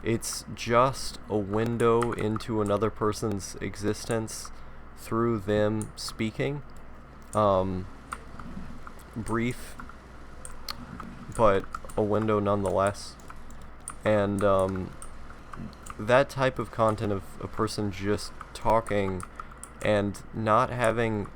It's just a window into another person's existence through them speaking. Brief, but a window nonetheless. And that type of content of a person just talking and not having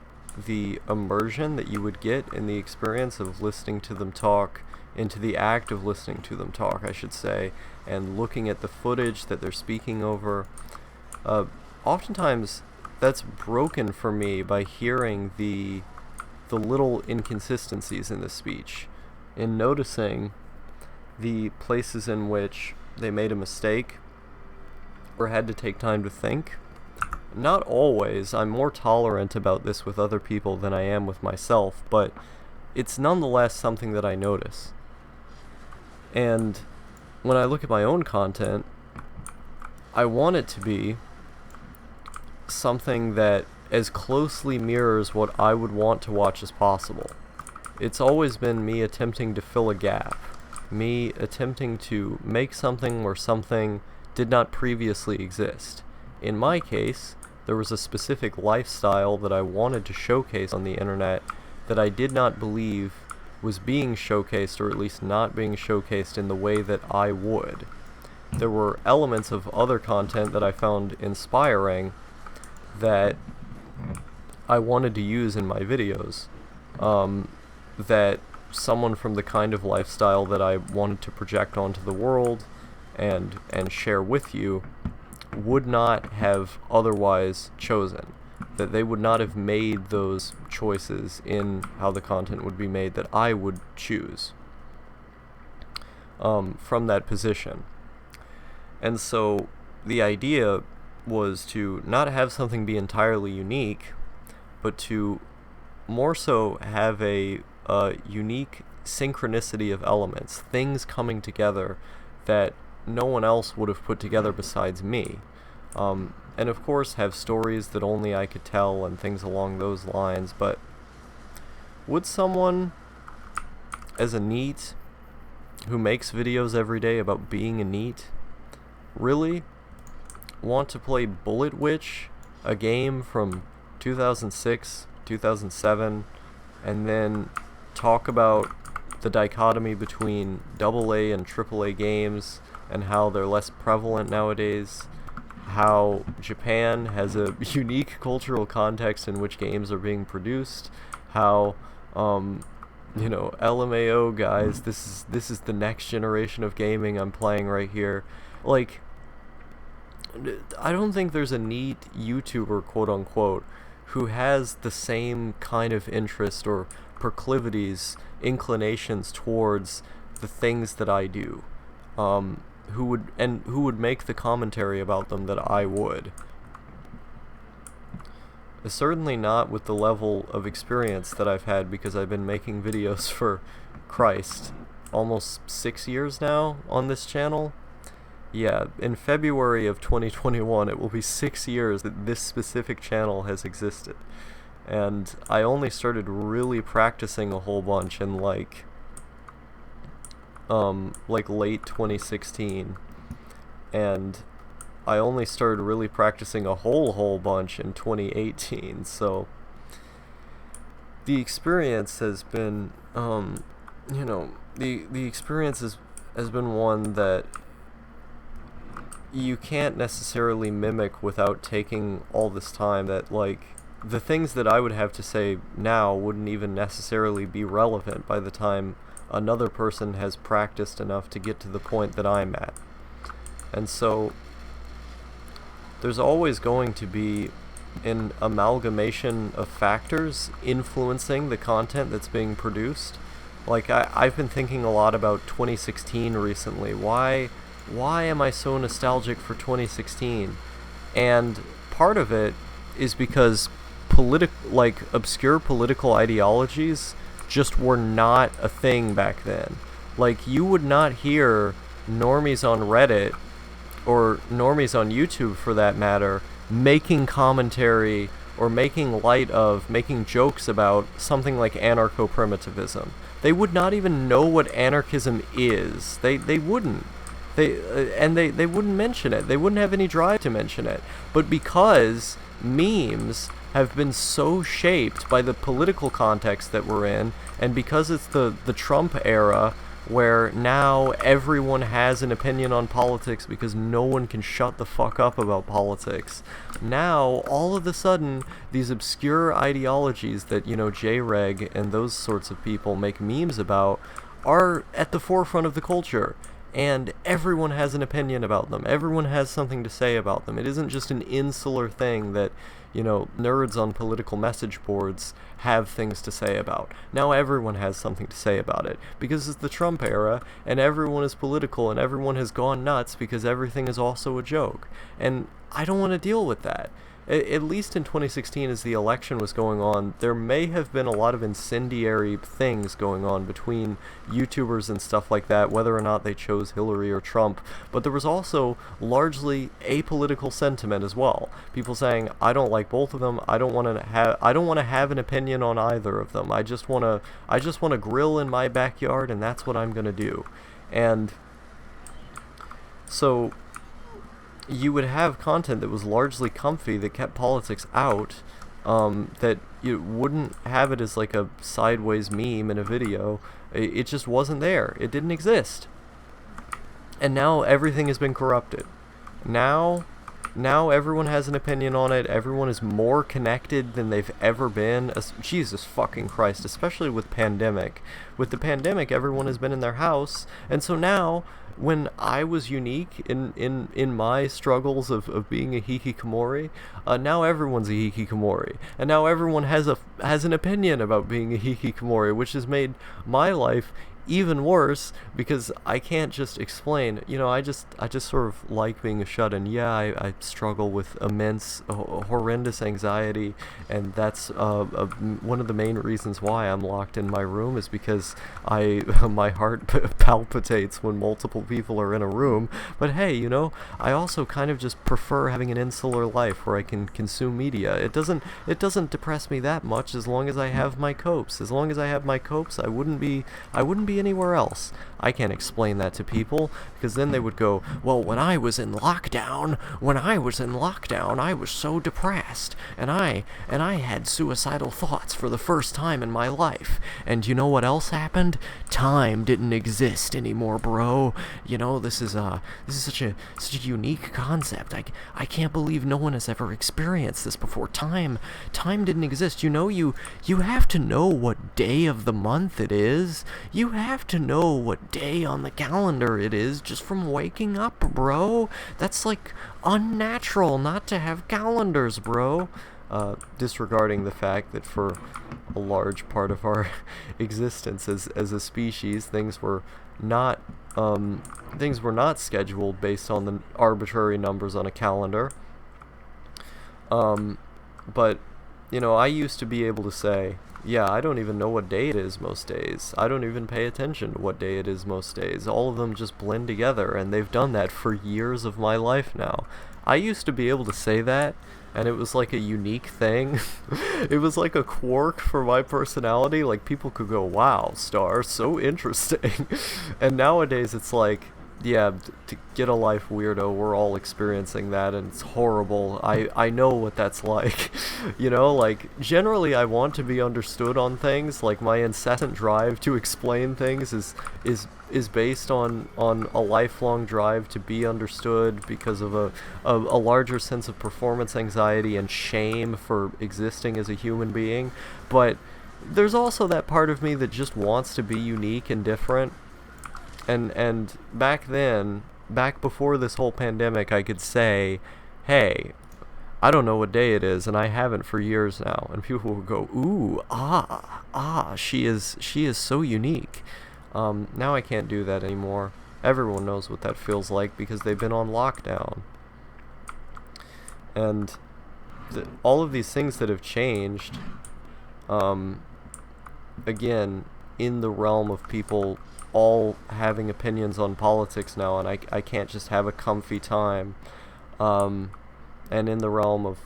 the immersion that you would get in the experience of listening to them talk, into the act of listening to them talk, I should say, and looking at the footage that they're speaking over. Oftentimes that's broken for me by hearing the little inconsistencies in the speech, in noticing the places in which they made a mistake or had to take time to think. Not always. I'm more tolerant about this with other people than I am with myself, but it's nonetheless something that I notice. And when I look at my own content, I want it to be something that as closely mirrors what I would want to watch as possible. It's always been me attempting to fill a gap, me attempting to make something where something did not previously exist. In my case, there was a specific lifestyle that I wanted to showcase on the internet that I did not believe was being showcased, or at least not being showcased in the way that I would. There were elements of other content that I found inspiring that I wanted to use in my videos, that someone from the kind of lifestyle that I wanted to project onto the world and share with you would not have otherwise chosen. That they would not have made those choices in how the content would be made that I would choose from that position. And so the idea was to not have something be entirely unique, but to more so have a unique synchronicity of elements, things coming together that no one else would have put together besides me. And of course have stories that only I could tell and things along those lines, but would someone as a NEET who makes videos every day about being a NEET really want to play Bullet Witch, a game from 2006, 2007, and then talk about the dichotomy between AA and AAA games and how they're less prevalent nowadays, how Japan has a unique cultural context in which games are being produced, how LMAO guys, this is the next generation of gaming I'm playing right here. Like, I don't think there's a NEET YouTuber, quote unquote, who has the same kind of interest or proclivities, inclinations towards the things that I do, who would make the commentary about them that I would. Certainly not with the level of experience that I've had, because I've been making videos for, Christ, almost 6 years now on this channel. Yeah, in February of 2021 it will be 6 years that this specific channel has existed. And I only started really practicing a whole bunch in like late 2016, and I only started really practicing a whole bunch in 2018. So the experience has been the experience has been one that you can't necessarily mimic without taking all this time. That, like, the things that I would have to say now wouldn't even necessarily be relevant by the time another person has practiced enough to get to the point that I'm at. And so there's always going to be an amalgamation of factors influencing the content that's being produced. Like, I've been thinking a lot about 2016 recently. Why am I so nostalgic for 2016? And part of it is because obscure political ideologies just were not a thing back then. Like, you would not hear normies on Reddit, or normies on YouTube for that matter, making commentary or making light of, making jokes about something like anarcho-primitivism. They would not even know what anarchism is. They wouldn't. They wouldn't mention it. They wouldn't have any drive to mention it. But because memes have been so shaped by the political context that we're in, and because it's the Trump era, where now everyone has an opinion on politics because no one can shut the fuck up about politics. Now, all of a sudden, these obscure ideologies that, J-Reg and those sorts of people make memes about are at the forefront of the culture. And everyone has an opinion about them. Everyone has something to say about them. It isn't just an insular thing that, nerds on political message boards have things to say about. Now everyone has something to say about it, because it's the Trump era, and everyone is political, and everyone has gone nuts because everything is also a joke. And I don't want to deal with that. at least in 2016, as the election was going on, there may have been a lot of incendiary things going on between YouTubers and stuff like that, whether or not they chose Hillary or Trump. But there was also largely apolitical sentiment as well. People saying, "I don't like both of them. I don't want to have an opinion on either of them. I just want to grill in my backyard, and that's what I'm gonna do." And so you would have content that was largely comfy, that kept politics out, that you wouldn't have it as like a sideways meme in a video. It just wasn't there. It didn't exist. And now everything has been corrupted. Now everyone has an opinion on it. Everyone is more connected than they've ever been. Jesus fucking Christ, especially with pandemic. With the pandemic, everyone has been in their house, and so now, when I was unique in my struggles of being a hikikomori, now everyone's a hikikomori, and now everyone has an opinion about being a hikikomori, which has made my life even worse, because I can't just explain. I just sort of like being a shut-in. Yeah, I struggle with immense, horrendous anxiety, and that's one of the main reasons why I'm locked in my room, is because my heart palpitates when multiple people are in a room. But hey, I also kind of just prefer having an insular life where I can consume media. It doesn't depress me that much, as long as I have my copes. As long as I have my copes, I wouldn't be anywhere else. I can't explain that to people, because then they would go, "Well, when I was in lockdown, I was so depressed, and I had suicidal thoughts for the first time in my life. And you know what else happened? Time didn't exist anymore, bro. This is such a unique concept. I can't believe no one has ever experienced this before. Time didn't exist. You have to know what day of the month it is. You have to know what day on the calendar it is just from waking up, bro. That's like unnatural not to have calendars, bro." Disregarding the fact that for a large part of our existence as a species, things were not scheduled based on the arbitrary numbers on a calendar. But I used to be able to say, "Yeah, I don't even know what day it is most days. I don't even pay attention to what day it is most days. All of them just blend together," and they've done that for years of my life now. I used to be able to say that, and it was like a unique thing. It was like a quirk for my personality. Like, people could go, "Wow, Star, so interesting." And nowadays it's like, yeah, to get a life, weirdo. We're all experiencing that, and it's horrible. I know what that's like. Like, generally I want to be understood on things. Like, my incessant drive to explain things is based on a lifelong drive to be understood, because of a larger sense of performance anxiety and shame for existing as a human being. But there's also that part of me that just wants to be unique and different. And back then, back before this whole pandemic, I could say, "Hey, I don't know what day it is, and I haven't for years now." And people would go, "Ooh, she is so unique." Now I can't do that anymore. Everyone knows what that feels like, because they've been on lockdown. And all of these things that have changed, again, in the realm of people all having opinions on politics now, and I can't just have a comfy time, and in the realm of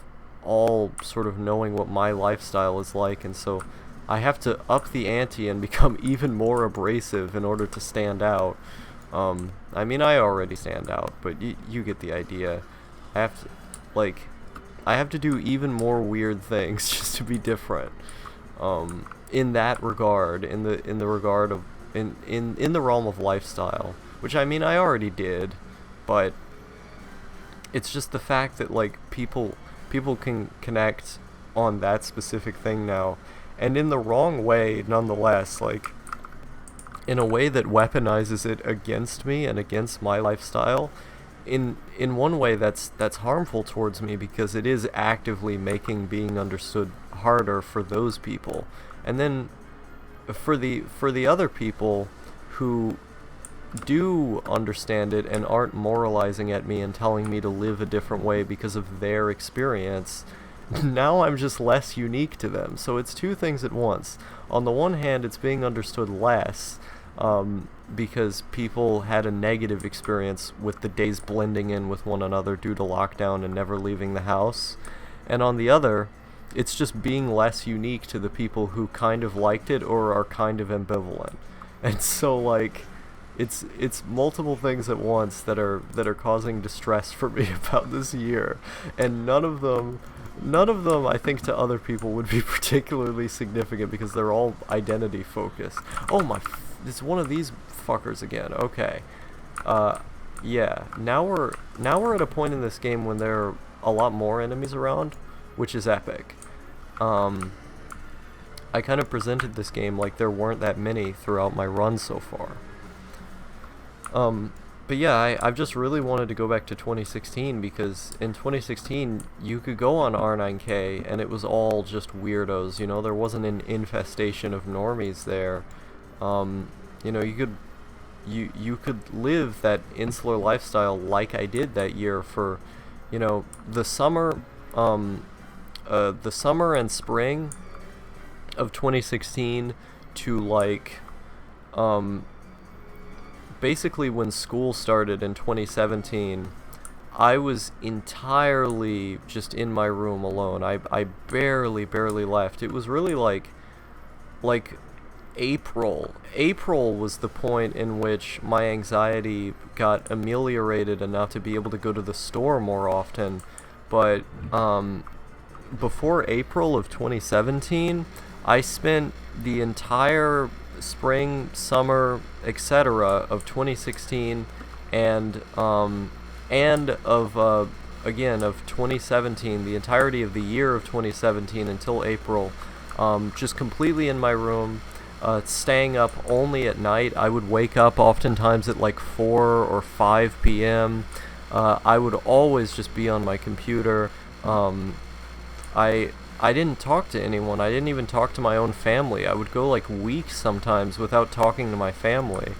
all sort of knowing what my lifestyle is like, and so I have to up the ante and become even more abrasive in order to stand out. I mean, I already stand out, but you get the idea. I have to do even more weird things just to be different. In that regard, in the regard of in the realm of lifestyle, which, I mean, I already did, but it's just the fact that, like, people can connect on that specific thing now, and in the wrong way nonetheless, like, in a way that weaponizes it against me and against my lifestyle. In one way that's harmful towards me, because it is actively making being understood harder for those people. And then for the other people who do understand it and aren't moralizing at me and telling me to live a different way because of their experience, now I'm just less unique to them. So it's two things at once. On the one hand, it's being understood less, because people had a negative experience with the days blending in with one another due to lockdown and never leaving the house. And on the other, it's just being less unique to the people who kind of liked it or are kind of ambivalent. And so, like, it's multiple things at once that are causing distress for me about this year, and none of them I think to other people would be particularly significant because they're all identity focused. Oh my, it's one of these fuckers again. Okay, yeah. Now we're at a point in this game when there are a lot more enemies around, which is epic. I kind of presented this game like there weren't that many throughout my run so far. But yeah, I've just really wanted to go back to 2016 because in 2016 you could go on R9K and it was all just weirdos, you know, there wasn't an infestation of normies there. You know, you could live that insular lifestyle like I did that year for, you know, the summer and spring of 2016 to like, basically when school started in 2017, I was entirely just in my room alone. I barely left. It was really like April. April was the point in which my anxiety got ameliorated enough to be able to go to the store more often. But before April of 2017, I spent the entire spring, summer, etc. of 2016 and of 2017, the entirety of the year of 2017 until April, just completely in my room, staying up only at night. I would wake up oftentimes at like 4 or 5 p.m. I would always just be on my computer. I didn't talk to anyone. I didn't even talk to my own family. I would go like weeks sometimes without talking to my family.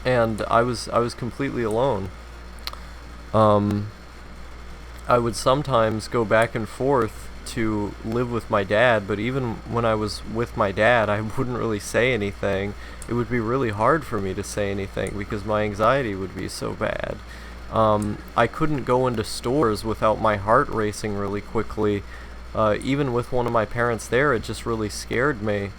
And I was completely alone. I would sometimes go back and forth to live with my dad, but even when I was with my dad, I wouldn't really say anything. It would be really hard for me to say anything because my anxiety would be so bad. I couldn't go into stores without my heart racing really quickly. Even with one of my parents there, it just really scared me.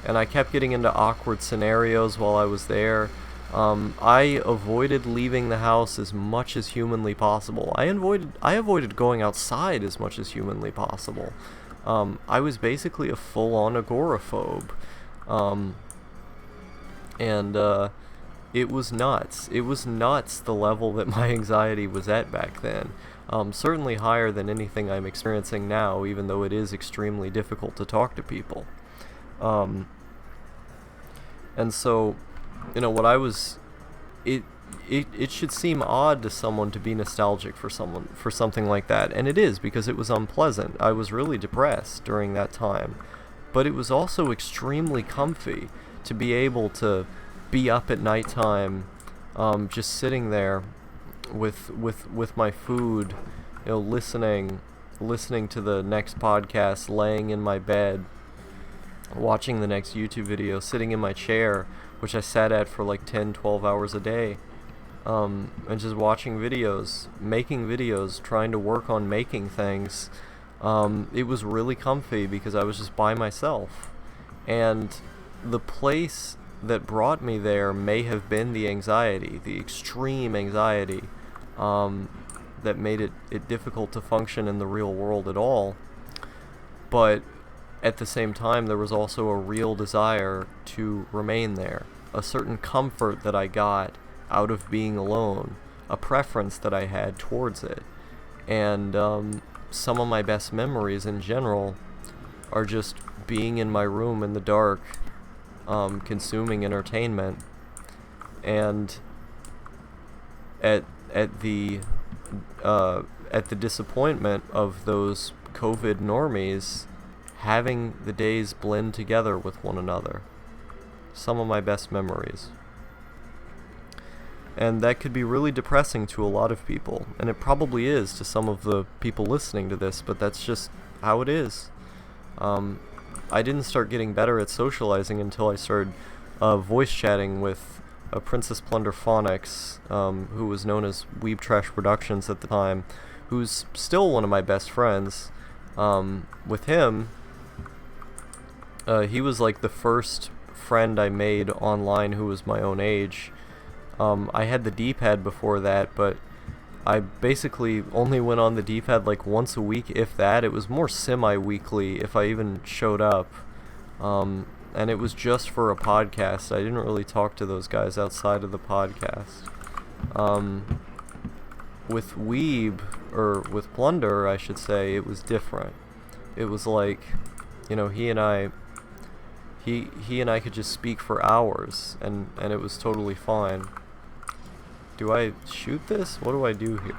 And I kept getting into awkward scenarios while I was there. I avoided leaving the house as much as humanly possible. I avoided going outside as much as humanly possible. I was basically a full-on agoraphobe. It was nuts. It was nuts the level that my anxiety was at back then. Certainly higher than anything I'm experiencing now, even though it is extremely difficult to talk to people. And so, you know, what I was... It should seem odd to someone to be nostalgic for something like that, and it is, because it was unpleasant. I was really depressed during that time. But it was also extremely comfy to be able to be up at nighttime, just sitting there with my food, you know, listening to the next podcast, laying in my bed, watching the next YouTube video, sitting in my chair, which I sat at for like 10-12 hours a day, and just watching videos, making videos, trying to work on making things. It was really comfy because I was just by myself, and the place that brought me there may have been the anxiety, the extreme anxiety, that made it difficult to function in the real world at all. But at the same time, there was also a real desire to remain there, a certain comfort that I got out of being alone, a preference that I had towards it. And some of my best memories in general are just being in my room in the dark, consuming entertainment, and at the disappointment of those COVID normies, having the days blend together with one another. some of my best memories. And that could be really depressing to a lot of people, and it probably is to some of the people listening to this, but that's just how it is. I didn't start getting better at socializing until I started voice chatting with Princess Plunder Phonics, who was known as Weeb Trash Productions at the time, who's still one of my best friends. With him, he was like the first friend I made online who was my own age. I had the D-pad before that, but I basically only went on the D-pad like once a week, if that. It was more semi-weekly if I even showed up. And it was just for a podcast. I didn't really talk to those guys outside of the podcast. With Weeb, or with Plunder, I should say, it was different. It was like, you know, he and I could just speak for hours, and it was totally fine. Do I shoot this? What do I do here?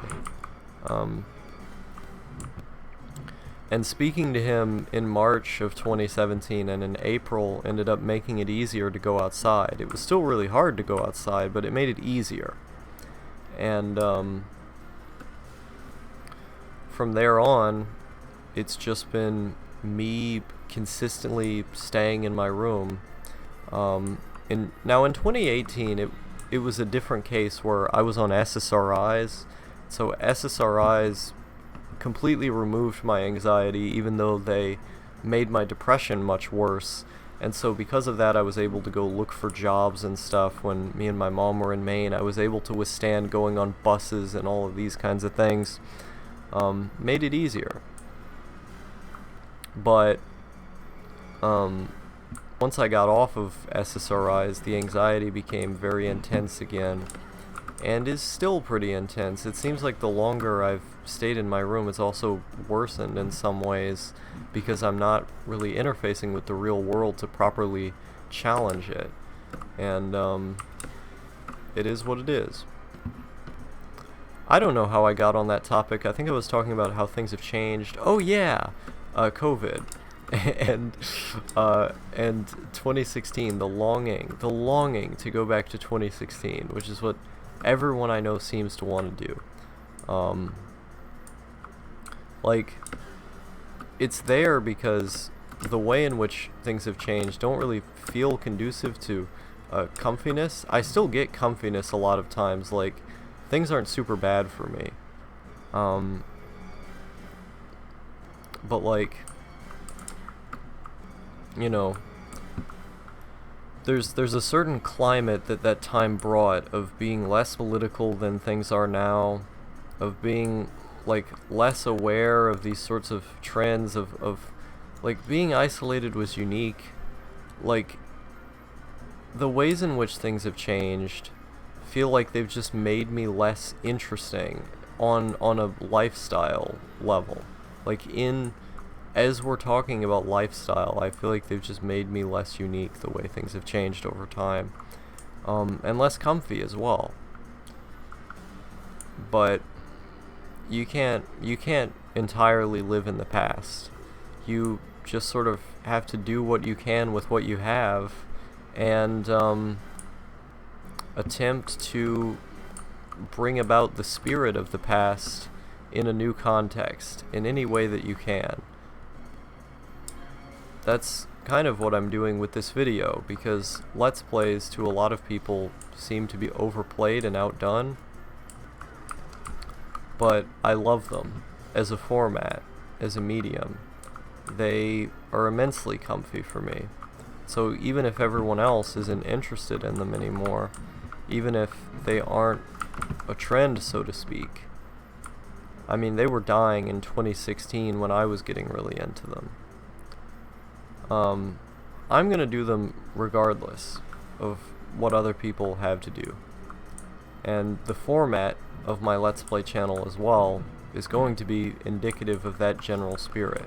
And speaking to him in March of 2017 and in April ended up making it easier to go outside. It was still really hard to go outside, but it made it easier. And from there on, it's just been me consistently staying in my room. Now in 2018, it was a different case where I was on SSRIs. So SSRIs completely removed my anxiety, even though they made my depression much worse. And so because of that, I was able to go look for jobs and stuff. When me and my mom were in Maine, I was able to withstand going on buses and all of these kinds of things. Made it easier. But once I got off of SSRIs, the anxiety became very intense again, and is still pretty intense. It seems like the longer I've stayed in my room, it's also worsened in some ways, because I'm not really interfacing with the real world to properly challenge it. And it is what it is. I don't know how I got on that topic. I think I was talking about how things have changed. Oh yeah, COVID. and 2016, the longing to go back to 2016, which is what everyone I know seems to want to do. Like, it's there because the way in which things have changed don't really feel conducive to comfiness. I still get comfiness a lot of times, like, things aren't super bad for me. But like, you know, there's a certain climate that time brought of being less political than things are now, of being like less aware of these sorts of trends, of like being isolated was unique. Like, the ways in which things have changed feel like they've just made me less interesting on a lifestyle level. Like, as we're talking about lifestyle, I feel like they've just made me less unique, the way things have changed over time. And less comfy as well. But you can't entirely live in the past. You just sort of have to do what you can with what you have, and attempt to bring about the spirit of the past in a new context, in any way that you can. That's kind of what I'm doing with this video, because Let's Plays to a lot of people seem to be overplayed and outdone, but I love them as a format, as a medium. They are immensely comfy for me. So even if everyone else isn't interested in them anymore, even if they aren't a trend, so to speak, I mean, they were dying in 2016 when I was getting really into them. I'm gonna do them regardless of what other people have to do. And the format of my Let's Play channel as well is going to be indicative of that general spirit.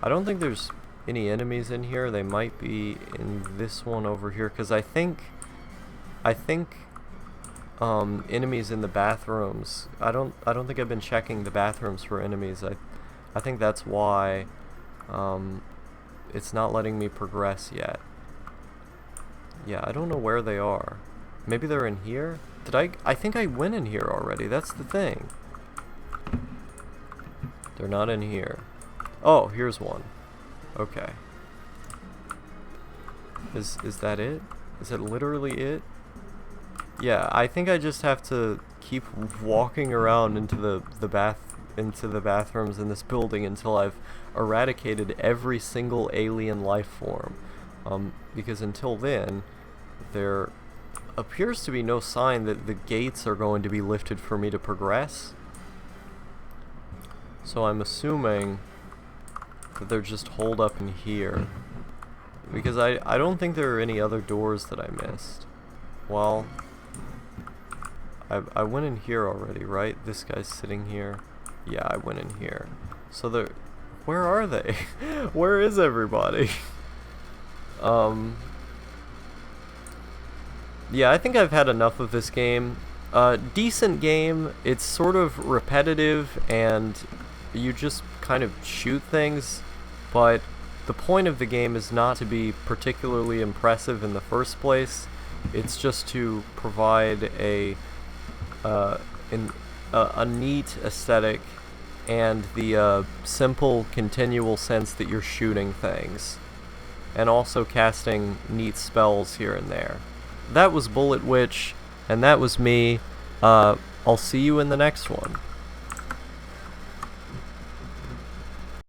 I don't think there's any enemies in here. They might be in this one over here, because I think enemies in the bathrooms. I don't think I've been checking the bathrooms for enemies. I think that's why it's not letting me progress yet. Yeah, I don't know where they are. Maybe they're in here? I think I went in here already, that's the thing. They're not in here. Oh, here's one. Okay. Is that it? Is that literally it? Yeah, I think I just have to keep walking around into the bathrooms in this building until I've eradicated every single alien life form. Because until then, there appears to be no sign that the gates are going to be lifted for me to progress. So I'm assuming that they're just holed up in here. Because I don't think there are any other doors that I missed. Well, I went in here already, right? This guy's sitting here. Yeah, I went in here. So where are they? Where is everybody? Yeah, I think I've had enough of this game. Decent game. It's sort of repetitive and you just kind of shoot things, but the point of the game is not to be particularly impressive in the first place. It's just to provide a neat aesthetic and the simple continual sense that you're shooting things, and also casting neat spells here and there. That was Bullet Witch, and that was me. I'll see you in the next one.